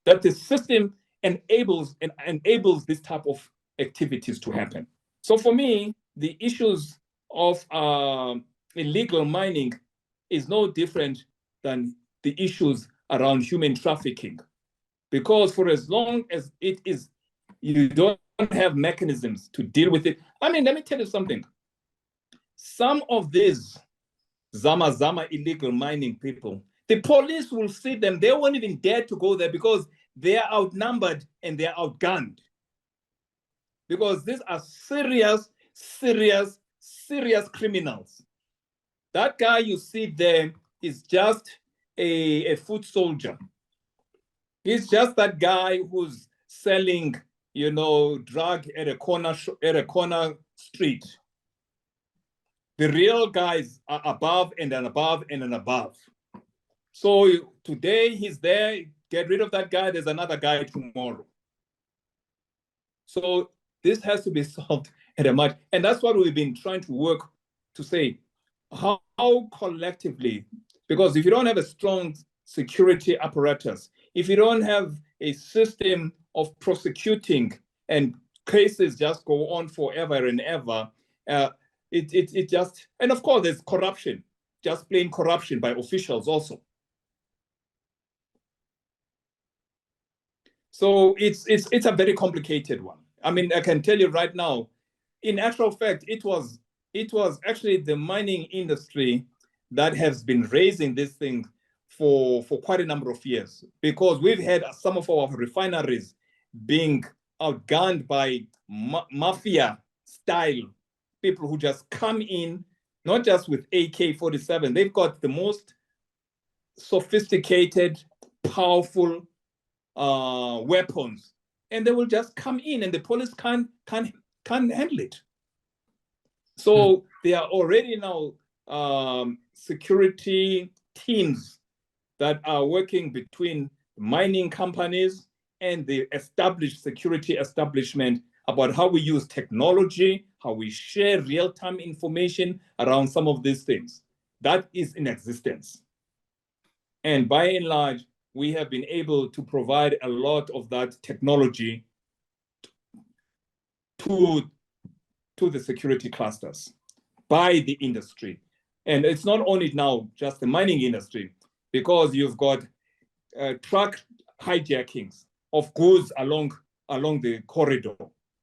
That the system enables this type of activities to happen. So for me, the issues of illegal mining is no different than the issues around human trafficking. Because for as long as you don't have mechanisms to deal with it. I mean, let me tell you something. Some of these Zama illegal mining people, the police will see them. They won't even dare to go there because they are outnumbered and they are outgunned. Because these are serious criminals. That guy you see there is just a foot soldier. He's just that guy who's selling, drug at a corner street. The real guys are above and above. So today he's there get rid of that guy, there's another guy tomorrow. So this has to be solved at a much, and that's what we've been trying to work to say, how collectively, because if you don't have a strong security apparatus, if you don't have a system of prosecuting and cases just go on forever and ever, it just, and of course there's corruption, just plain corruption by officials also. So it's a very complicated one. I mean, I can tell you right now, in actual fact, it was actually the mining industry that has been raising this thing for quite a number of years, because we've had some of our refineries being outgunned by mafia style people who just come in, not just with AK-47, they've got the most sophisticated, powerful weapons, and they will just come in and the police can't handle it. So there are already now security teams that are working between mining companies and the established security establishment about how we use technology, how we share real-time information around some of these things. That is in existence. And by and large, we have been able to provide a lot of that technology to the security clusters by the industry. And it's not only now just the mining industry, because you've got truck hijackings of goods along the corridor,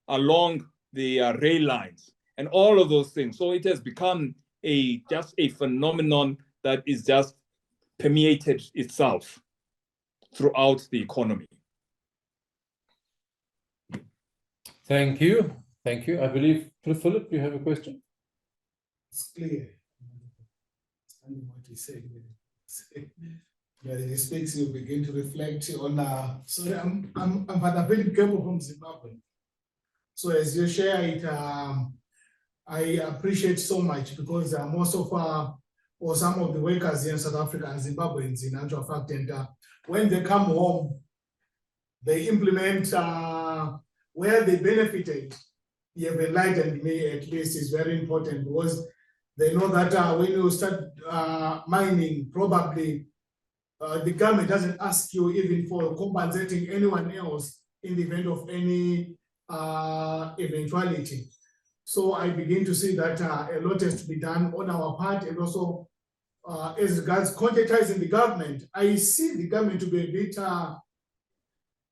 along the rail lines, and all of those things. So it has become just a phenomenon that is just permeated itself throughout the economy. Thank you. Thank you. I believe, Philip, you have a question? It's clear. And what he said. Yeah, he speaks, you begin to reflect on. Sorry, I'm Father Philip Kembo from Zimbabwe. So as you share it, I appreciate so much, because most of or some of the workers here in South Africa and Zimbabweans in actual fact, and when they come home, they implement where they benefited. You have enlightened me, at least, is very important, because they know that when you start mining, probably the government doesn't ask you even for compensating anyone else in the event of any eventuality. So I begin to see that a lot has to be done on our part, and also as regards contractizing the government, I see the government to be a bit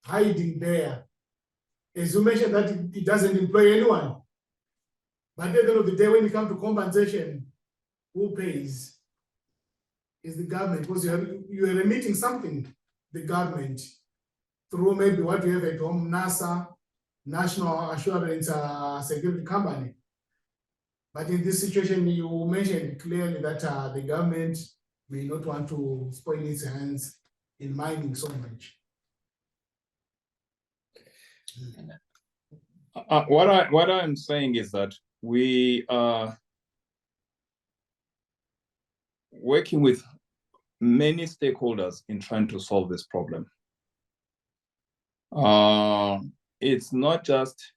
hiding there. As you mentioned that it doesn't employ anyone. But at the end of the day, when it comes to compensation, who pays? Is the government, because you are remitting something, the government, through maybe what you have at home, NASA, National Assurance Security Company. But in this situation, you mentioned clearly that the government may not want to spoil its hands in mining so much. What I'm saying is that we are working with many stakeholders in trying to solve this problem. It's not just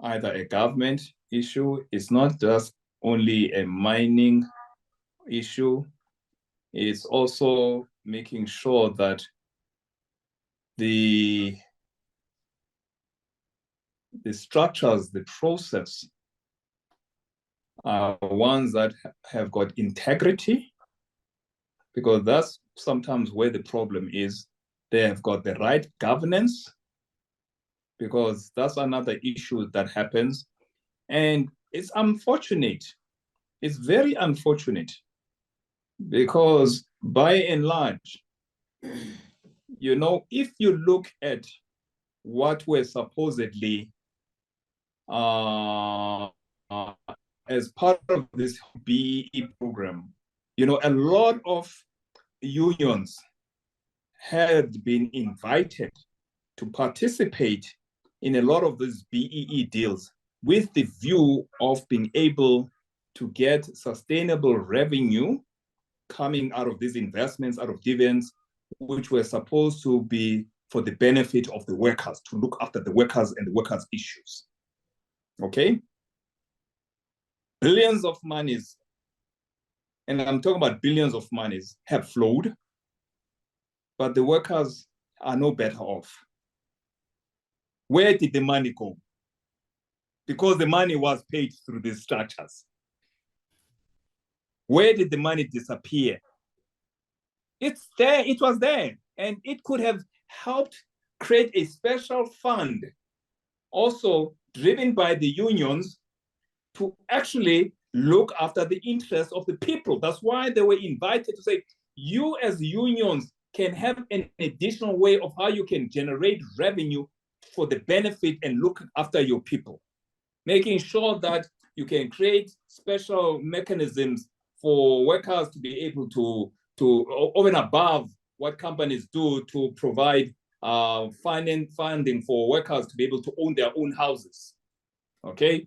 either a government issue, it's not just only a mining issue, it's also making sure that the structures, the process are ones that have got integrity, because that's sometimes where the problem is. They have got the right governance, because that's another issue that happens. And it's unfortunate. It's very unfortunate, because by and large, you know, if you look at what were supposedly as part of this BEE program, you know, a lot of unions had been invited to participate in a lot of these BEE deals with the view of being able to get sustainable revenue coming out of these investments, out of dividends, which were supposed to be for the benefit of the workers, to look after the workers and the workers' issues. Okay? Billions of monies, and I'm talking about billions of monies, have flowed, but the workers are no better off. Where did the money go? Because the money was paid through these structures. Where did the money disappear? It's there, it was there, and it could have helped create a special fund, also driven by the unions, to actually look after the interests of the people. That's why they were invited to say, you as unions can have an additional way of how you can generate revenue for the benefit and look after your people, making sure that you can create special mechanisms for workers to be able to over and above what companies do to provide funding for workers to be able to own their own houses, okay?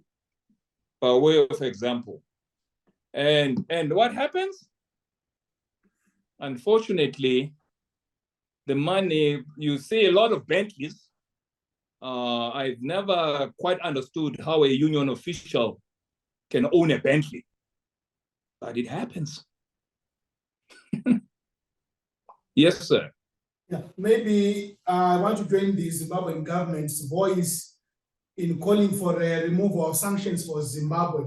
By way of example. And what happens? Unfortunately, the money, you see a lot of Bentleys. I've never quite understood how a union official can own a Bentley, but it happens. Yes, sir. Yeah, maybe I want to join the Zimbabwean government's voice in calling for a removal of sanctions for Zimbabwe,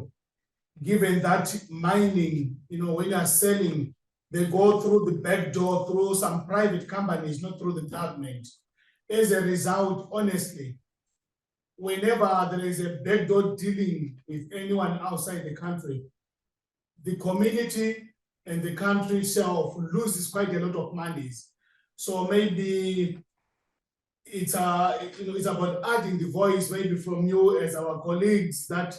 given that mining, when you are selling, they go through the back door, through some private companies, not through the government. As a result, honestly, whenever there is a backdoor dealing with anyone outside the country, the community and the country itself loses quite a lot of monies. So maybe it's about adding the voice maybe from you as our colleagues that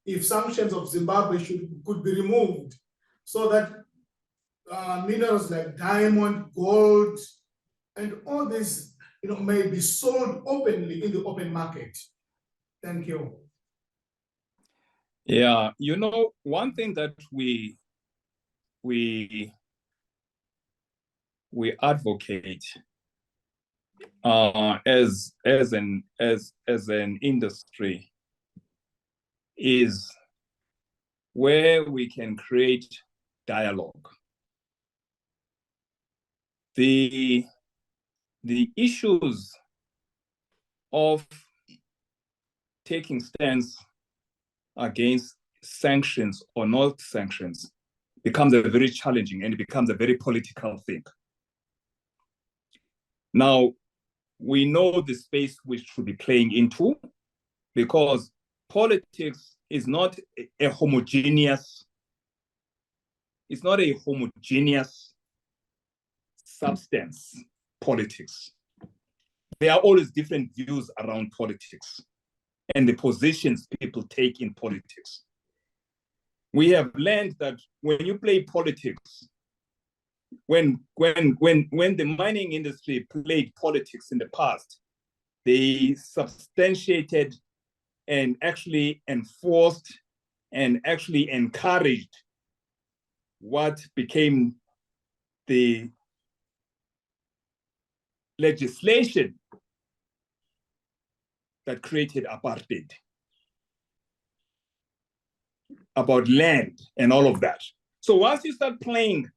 if sanctions of Zimbabwe could be removed so that minerals like diamond, gold, and all this may be sold openly in the open market. Thank you. Yeah, one thing that we advocate as an industry is where we can create dialogue. The issues of taking stance against sanctions or not sanctions becomes a very challenging and it becomes a very political thing. Now, we know the space we should be playing into because politics is not a homogeneous, it's not a homogeneous substance, politics. There are always different views around politics and the positions people take in politics. We have learned that when you play politics, when the mining industry played politics in the past, they substantiated and actually enforced and actually encouraged what became the legislation that created apartheid about land and all of that. So once you start playing,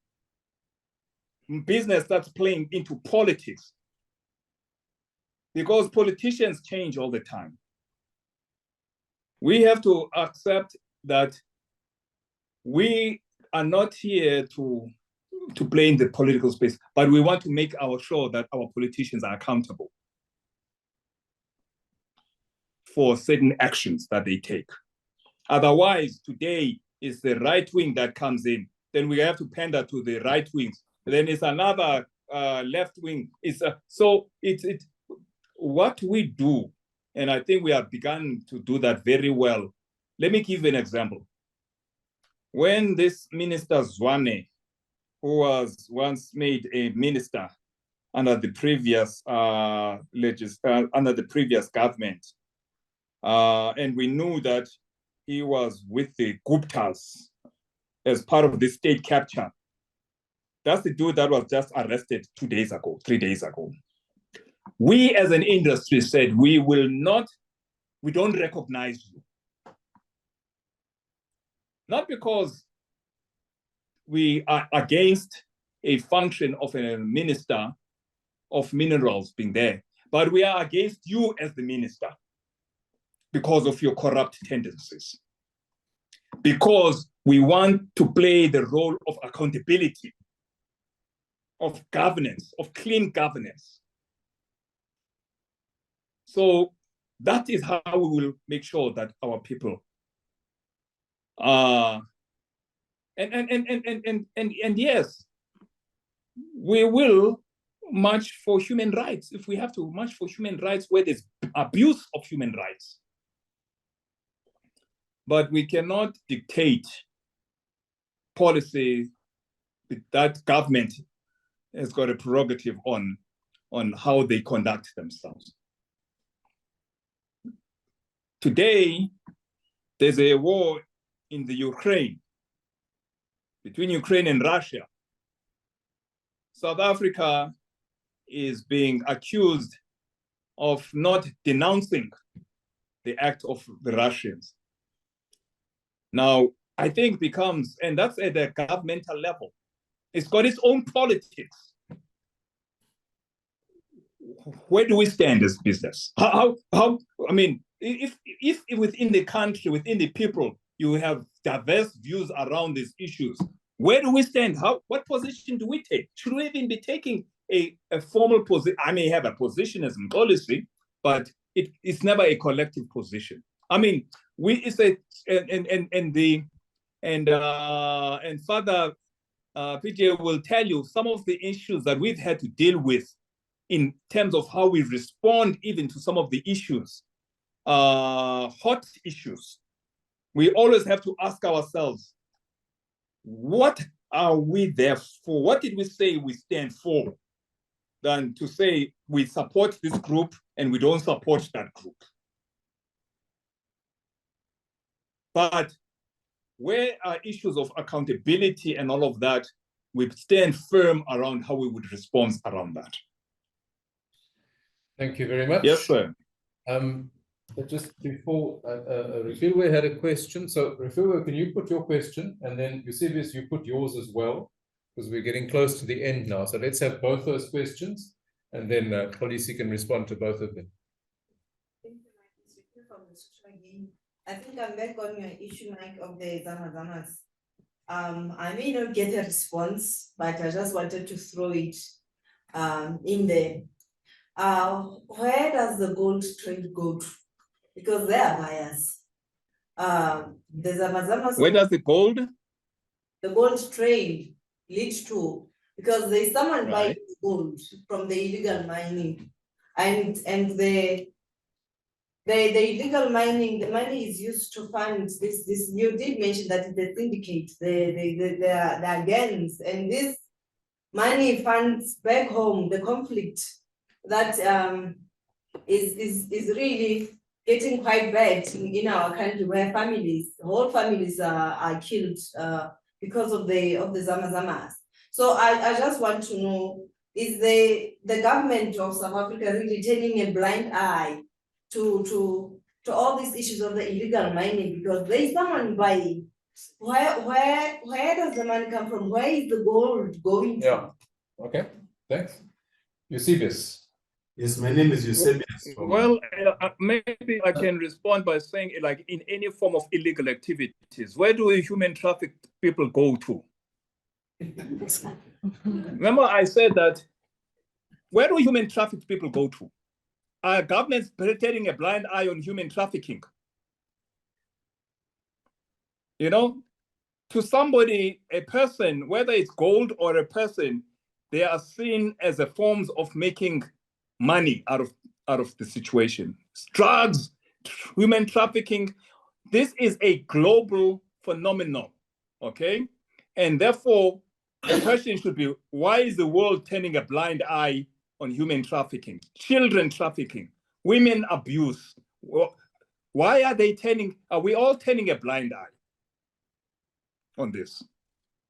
business starts playing into politics, because politicians change all the time. We have to accept that we are not here to play in the political space, but we want to make sure that our politicians are accountable for certain actions that they take. Otherwise, today is the right wing that comes in. Then we have to pander to the right wings. Then it's another left wing. So it's what we do, and I think we have begun to do that very well. Let me give an example. When this Minister Zwane, who was once made a minister under the previous government, and we knew that he was with the Guptas as part of the state capture. That's the dude that was just arrested 3 days ago. We as an industry said, we don't recognize you. Not because we are against a function of a minister of minerals being there, but we are against you as the minister because of your corrupt tendencies. Because we want to play the role of accountability, of governance, of clean governance. So that is how we will make sure that our people and yes, we will march for human rights if we have to march for human rights where there's abuse of human rights. But we cannot dictate policy that government has got a prerogative on how they conduct themselves. Today, there's a war in the Ukraine, between Ukraine and Russia. South Africa is being accused of not denouncing the act of the Russians. Now, I think becomes, and that's at the governmental level, it's got its own politics. Where do we stand as business? How I mean, if within the country, within the people, you have diverse views around these issues, where do we stand? What position do we take? Should we even be taking a formal position? I may have a position as Mxolisi, but it's never a collective position. I mean, Father PJ will tell you some of the issues that we've had to deal with in terms of how we respond even to some of the issues, hot issues. We always have to ask ourselves, what are we there for? What did we say we stand for? Than to say we support this group and we don't support that group. But where are issues of accountability and all of that, we stand firm around how we would respond around that. Thank you very much. Yes, sir. But just before, Refilwe had a question. So Refilwe, can you put your question? And then Eusebius, you put yours as well, because we're getting close to the end now. So let's have both those questions, and then Mxolisi can respond to both of them. Thank you, Mike. I think I'm back on your issue, Mike, of the Zamazamas. I may not get a response, but I just wanted to throw it in there. Where does the gold trade go to? Because they are buyers. The Zamazamas. Where does the gold trade lead to? Because there's someone Right. buying gold from the illegal mining, and the illegal mining, the money is used to fund this. You did mention that the syndicate, the gangs, and this money funds back home the conflict that is really getting quite bad in our country, where whole families are killed because of the Zamazamas. So I just want to know, is the government of South Africa really turning a blind eye to all these issues of the illegal mining? Because there is someone buying. Where does the money come from? Where is the gold going to? Yeah. Okay. Thanks. Eusebius. Yes, my name is Eusebius. Well, maybe I can respond by saying, like, in any form of illegal activities, where do human trafficked people go to? Remember, I said that, where do human trafficked people go to? Are governments turning a blind eye on human trafficking? You know, to somebody, a person, whether it's gold or a person, they are seen as a forms of making money out of the situation. Drugs, human trafficking, this is a global phenomenon, okay? And therefore, the question should be, why is the world turning a blind eye on human trafficking, children trafficking, women abuse? Why are we all turning a blind eye on this?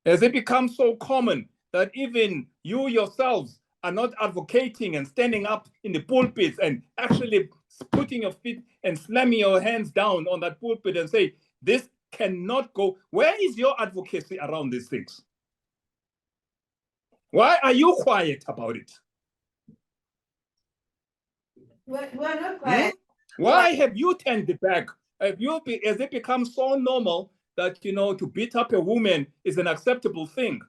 Has it become so common that even you yourselves are not advocating and standing up in the pulpits and actually putting your feet and slamming your hands down on that pulpit and say, this cannot go. Where is your advocacy around these things? Why are you quiet about it? We're not quiet. Why have you turned the back? Has it become so normal that, to beat up a woman is an acceptable thing?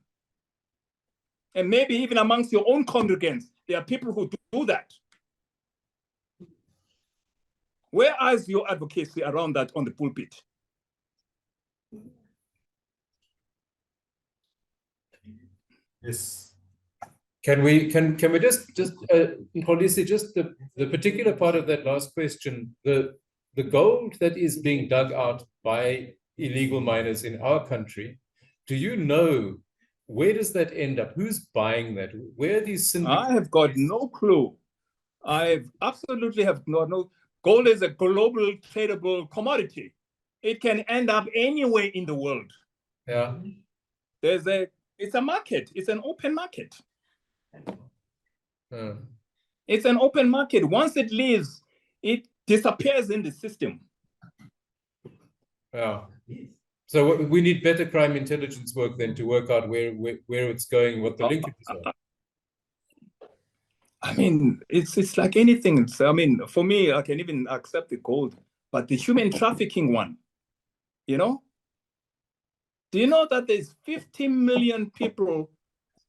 And maybe even amongst your own congregants, there are people who do that. Where is your advocacy around that on the pulpit? Yes. Can we just Mxolisi, just the particular part of that last question, the gold that is being dug out by illegal miners in our country, do you know where does that end up? Who's buying that? Where are these syndicates? I have got no clue. I absolutely have no. Gold is a global tradable commodity. It can end up anywhere in the world. Yeah. It's a market. It's an open market. Uh. It's an open market. Once it leaves, it disappears in the system. Yeah. So we need better crime intelligence work then to work out where it's going, what the linkages are. I mean, it's like anything. I mean, for me, I can even accept the gold, but the human trafficking one, do you know that there's 50 million people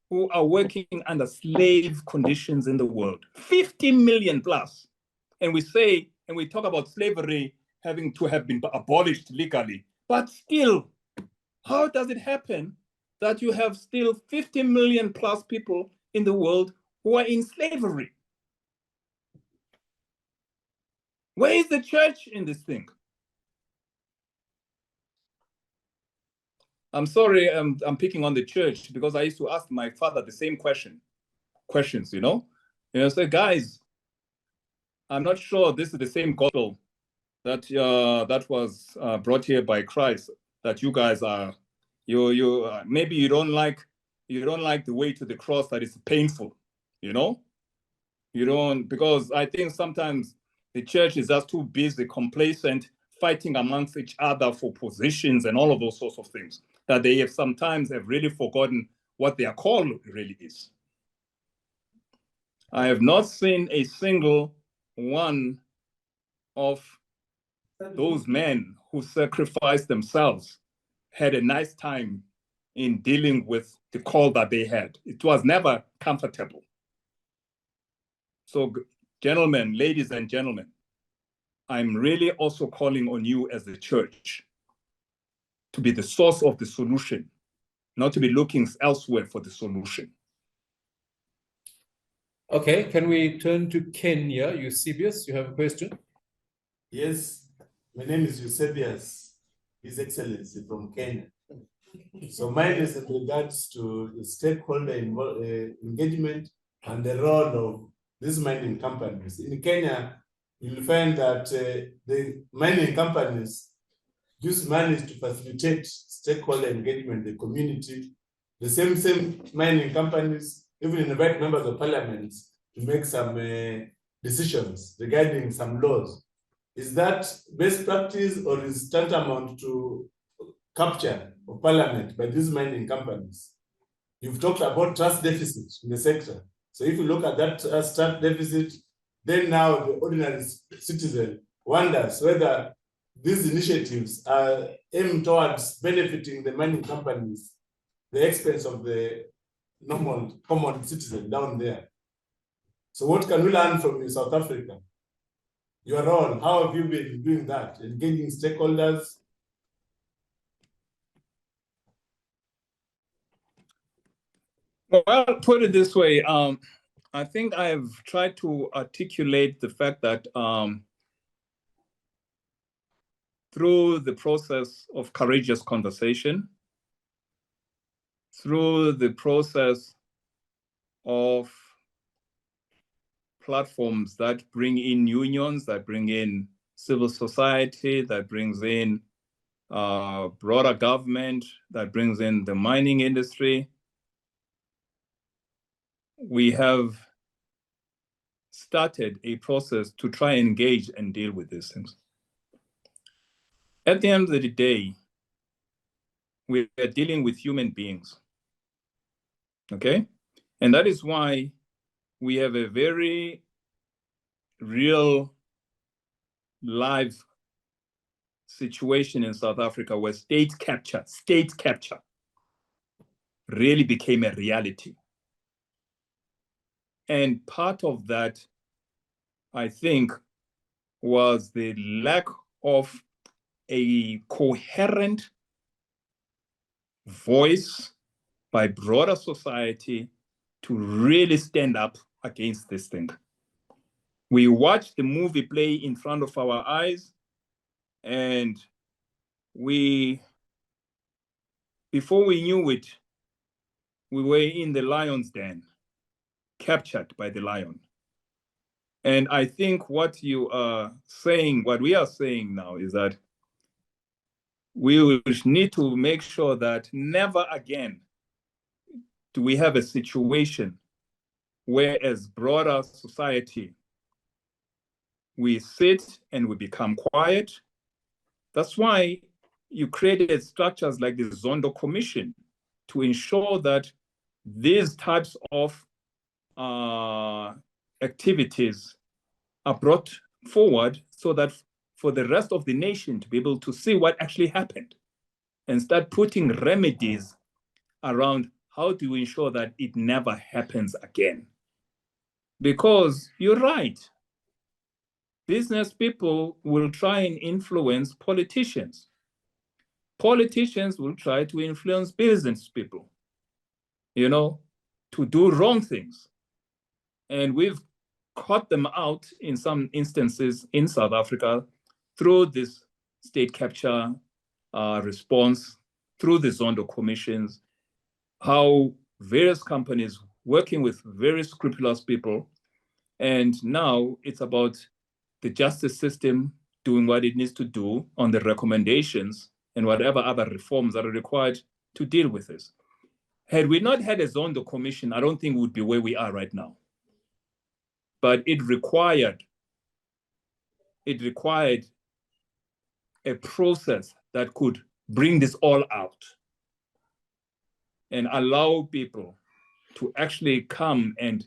who are working under slave conditions in the world? 50 million plus. And we talk about slavery having to have been abolished legally, but still, how does it happen that you have still 50 million plus people in the world who are in slavery? Where is the church in this thing? I'm sorry, I'm picking on the church because I used to ask my father the same questions, say, guys, I'm not sure this is the same gospel that was brought here by Christ, that you guys are, maybe you don't like the way to the cross, that is painful, you don't, because I think sometimes the church is just too busy, complacent, fighting amongst each other for positions and all of those sorts of things, that they sometimes have really forgotten what their call really is. I have not seen a single one of those men who sacrificed themselves had a nice time in dealing with the call that they had. It was never comfortable. So, gentlemen, ladies and gentlemen, I'm really also calling on you as the church to be the source of the solution, not to be looking elsewhere for the solution. Okay, can we turn to Kenya? Eusebius, you have a question? Yes, my name is Eusebius, His Excellency from Kenya. So mine is in regards to the stakeholder engagement and the role of these mining companies. In Kenya, you'll find that the mining companies use money to facilitate stakeholder engagement in the community. The same mining companies even invite members of parliament to make some decisions regarding some laws. Is that best practice or is tantamount to capture of parliament by these mining companies? You've talked about trust deficit in the sector. So if you look at that trust deficit, then now the ordinary citizen wonders whether these initiatives are aimed towards benefiting the mining companies, the expense of the normal common citizen down there. So what can we learn from you, South Africa? Your role, how have you been doing that? Engaging stakeholders? Well, put it this way, I think I've tried to articulate the fact that through the process of courageous conversation, through the process of platforms that bring in unions, that bring in civil society, that brings in broader government, that brings in the mining industry, we have started a process to try and engage and deal with these things. At the end of the day, we are dealing with human beings, okay? And that is why we have a very real live situation in South Africa where state capture really became a reality. And part of that, I think, was the lack of a coherent voice by broader society to really stand up against this thing. We watched the movie play in front of our eyes, and before we knew it, we were in the lion's den, captured by the lion. And I think what you are saying, what we are saying now is that we will need to make sure that never again do we have a situation where, as broader society, we sit and we become quiet. That's why you created structures like the Zondo Commission to ensure that these types of activities are brought forward so that for the rest of the nation to be able to see what actually happened and start putting remedies around how do we ensure that it never happens again. Because you're right, business people will try and influence politicians. Politicians will try to influence business people, to do wrong things. And we've caught them out in some instances in South Africa through this state capture response, through the Zondo commissions, how various companies working with very scrupulous people. And now it's about the justice system doing what it needs to do on the recommendations and whatever other reforms that are required to deal with this. Had we not had a Zondo commission, I don't think we would be where we are right now. But it required a process that could bring this all out and allow people to actually come and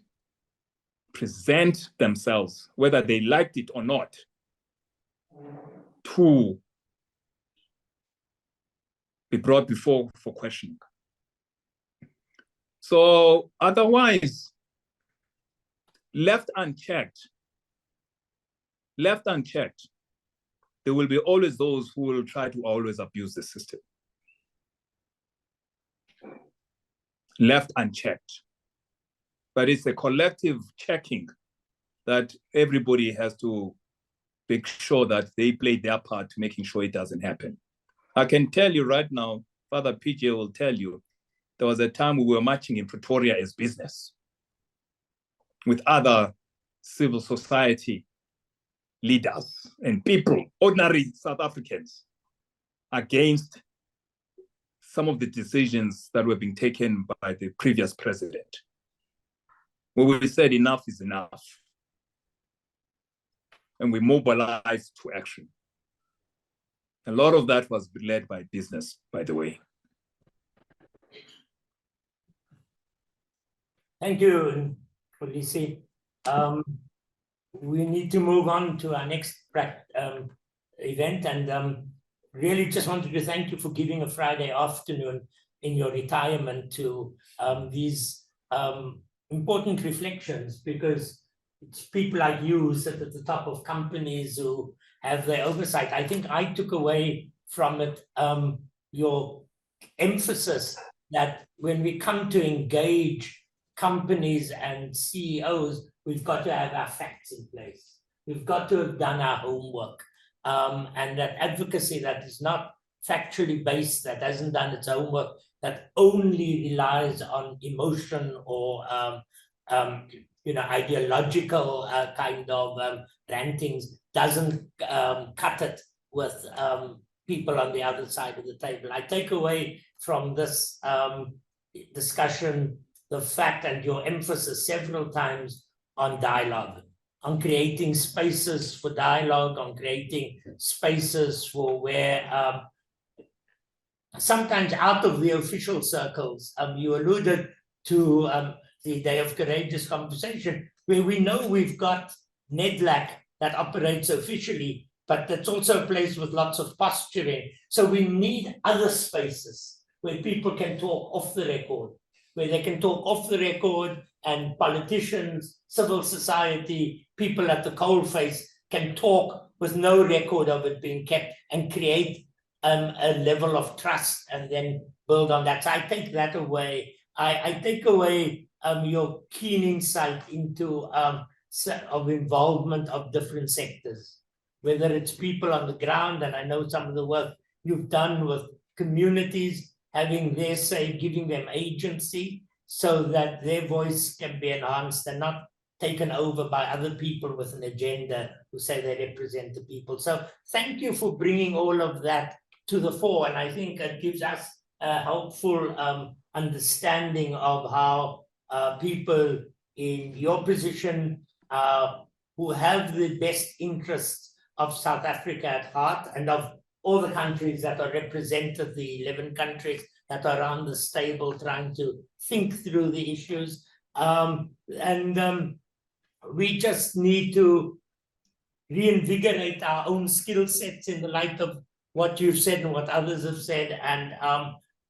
present themselves, whether they liked it or not, to be brought before for questioning. So otherwise, left unchecked, there will be always those who will try to always abuse the system. Left unchecked. But it's a collective checking that everybody has to make sure that they play their part to making sure it doesn't happen. I can tell you right now, Father PJ will tell you, there was a time we were marching in Pretoria as business with other civil society leaders and people, ordinary South Africans, against some of the decisions that were being taken by the previous president. Where we said enough is enough. And we mobilized to action. A lot of that was led by business, by the way. Thank you, Mxolisi. We need to move on to our next event, and really just wanted to thank you for giving a Friday afternoon in your retirement to these important reflections, because it's people like you who sit at the top of companies who have their oversight. I think I took away from it your emphasis that when we come to engage companies and CEOs, we've got to have our facts in place. We've got to have done our homework. And that advocacy that is not factually based, that hasn't done its homework, that only relies on emotion or ideological kind of rantings, doesn't cut it with people on the other side of the table. I take away from this discussion the fact and your emphasis several times on dialogue, on creating spaces for dialogue, on creating spaces for where sometimes out of the official circles, you alluded to the Day of Courageous Conversation, where we know we've got NEDLAC that operates officially, but that's also a place with lots of posturing. So we need other spaces where people can talk off the record, where they can talk off the record and politicians, civil society, people at the coalface can talk with no record of it being kept and create a level of trust and then build on that. So I take that away. I take away your keen insight into of involvement of different sectors, whether it's people on the ground, and I know some of the work you've done with communities, having their say, giving them agency so that their voice can be enhanced and not taken over by other people with an agenda who say they represent the people. So thank you for bringing all of that to the fore, and I think it gives us a helpful understanding of how people in your position who have the best interests of South Africa at heart and of all the countries that are represented, the 11 countries that are around the table trying to think through the issues. We just need to reinvigorate our own skill sets in the light of what you've said and what others have said, and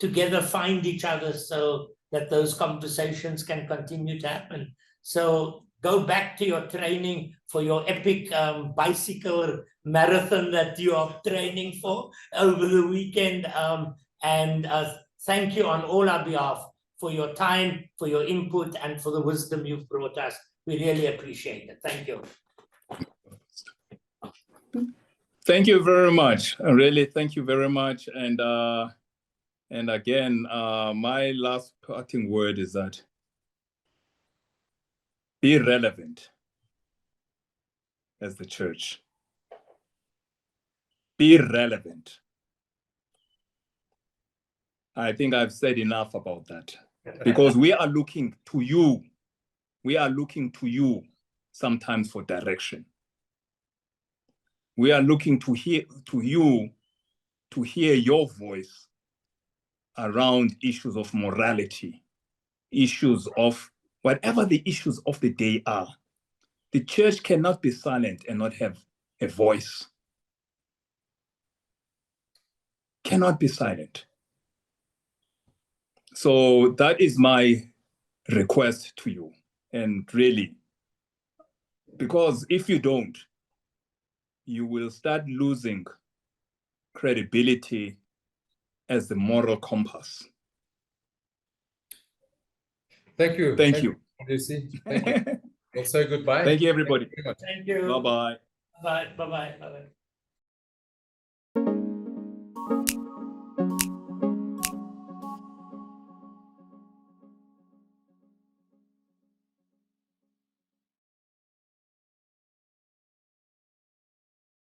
together find each other so that those conversations can continue to happen. So go back to your training for your epic bicycle marathon that you are training for over the weekend. Thank you on all our behalf for your time, for your input, and for the wisdom you've brought us. We really appreciate it. Thank you. Thank you very much. Really, thank you very much. And again, my last parting word is that be relevant as the church. Be relevant. I think I've said enough about that because we are looking to you. We are looking to you sometimes for direction. We are looking to you to hear your voice around issues of morality, issues of whatever the issues of the day are. The church cannot be silent and not have a voice. Cannot be silent. So that is my request to you. And really, because if you don't, you will start losing credibility as the moral compass. Thank you. Thank you. Mxolisi. Thank you. We'll say goodbye. Thank you, everybody. Thank you. Bye-bye. Bye-bye. Bye-bye. Bye-bye.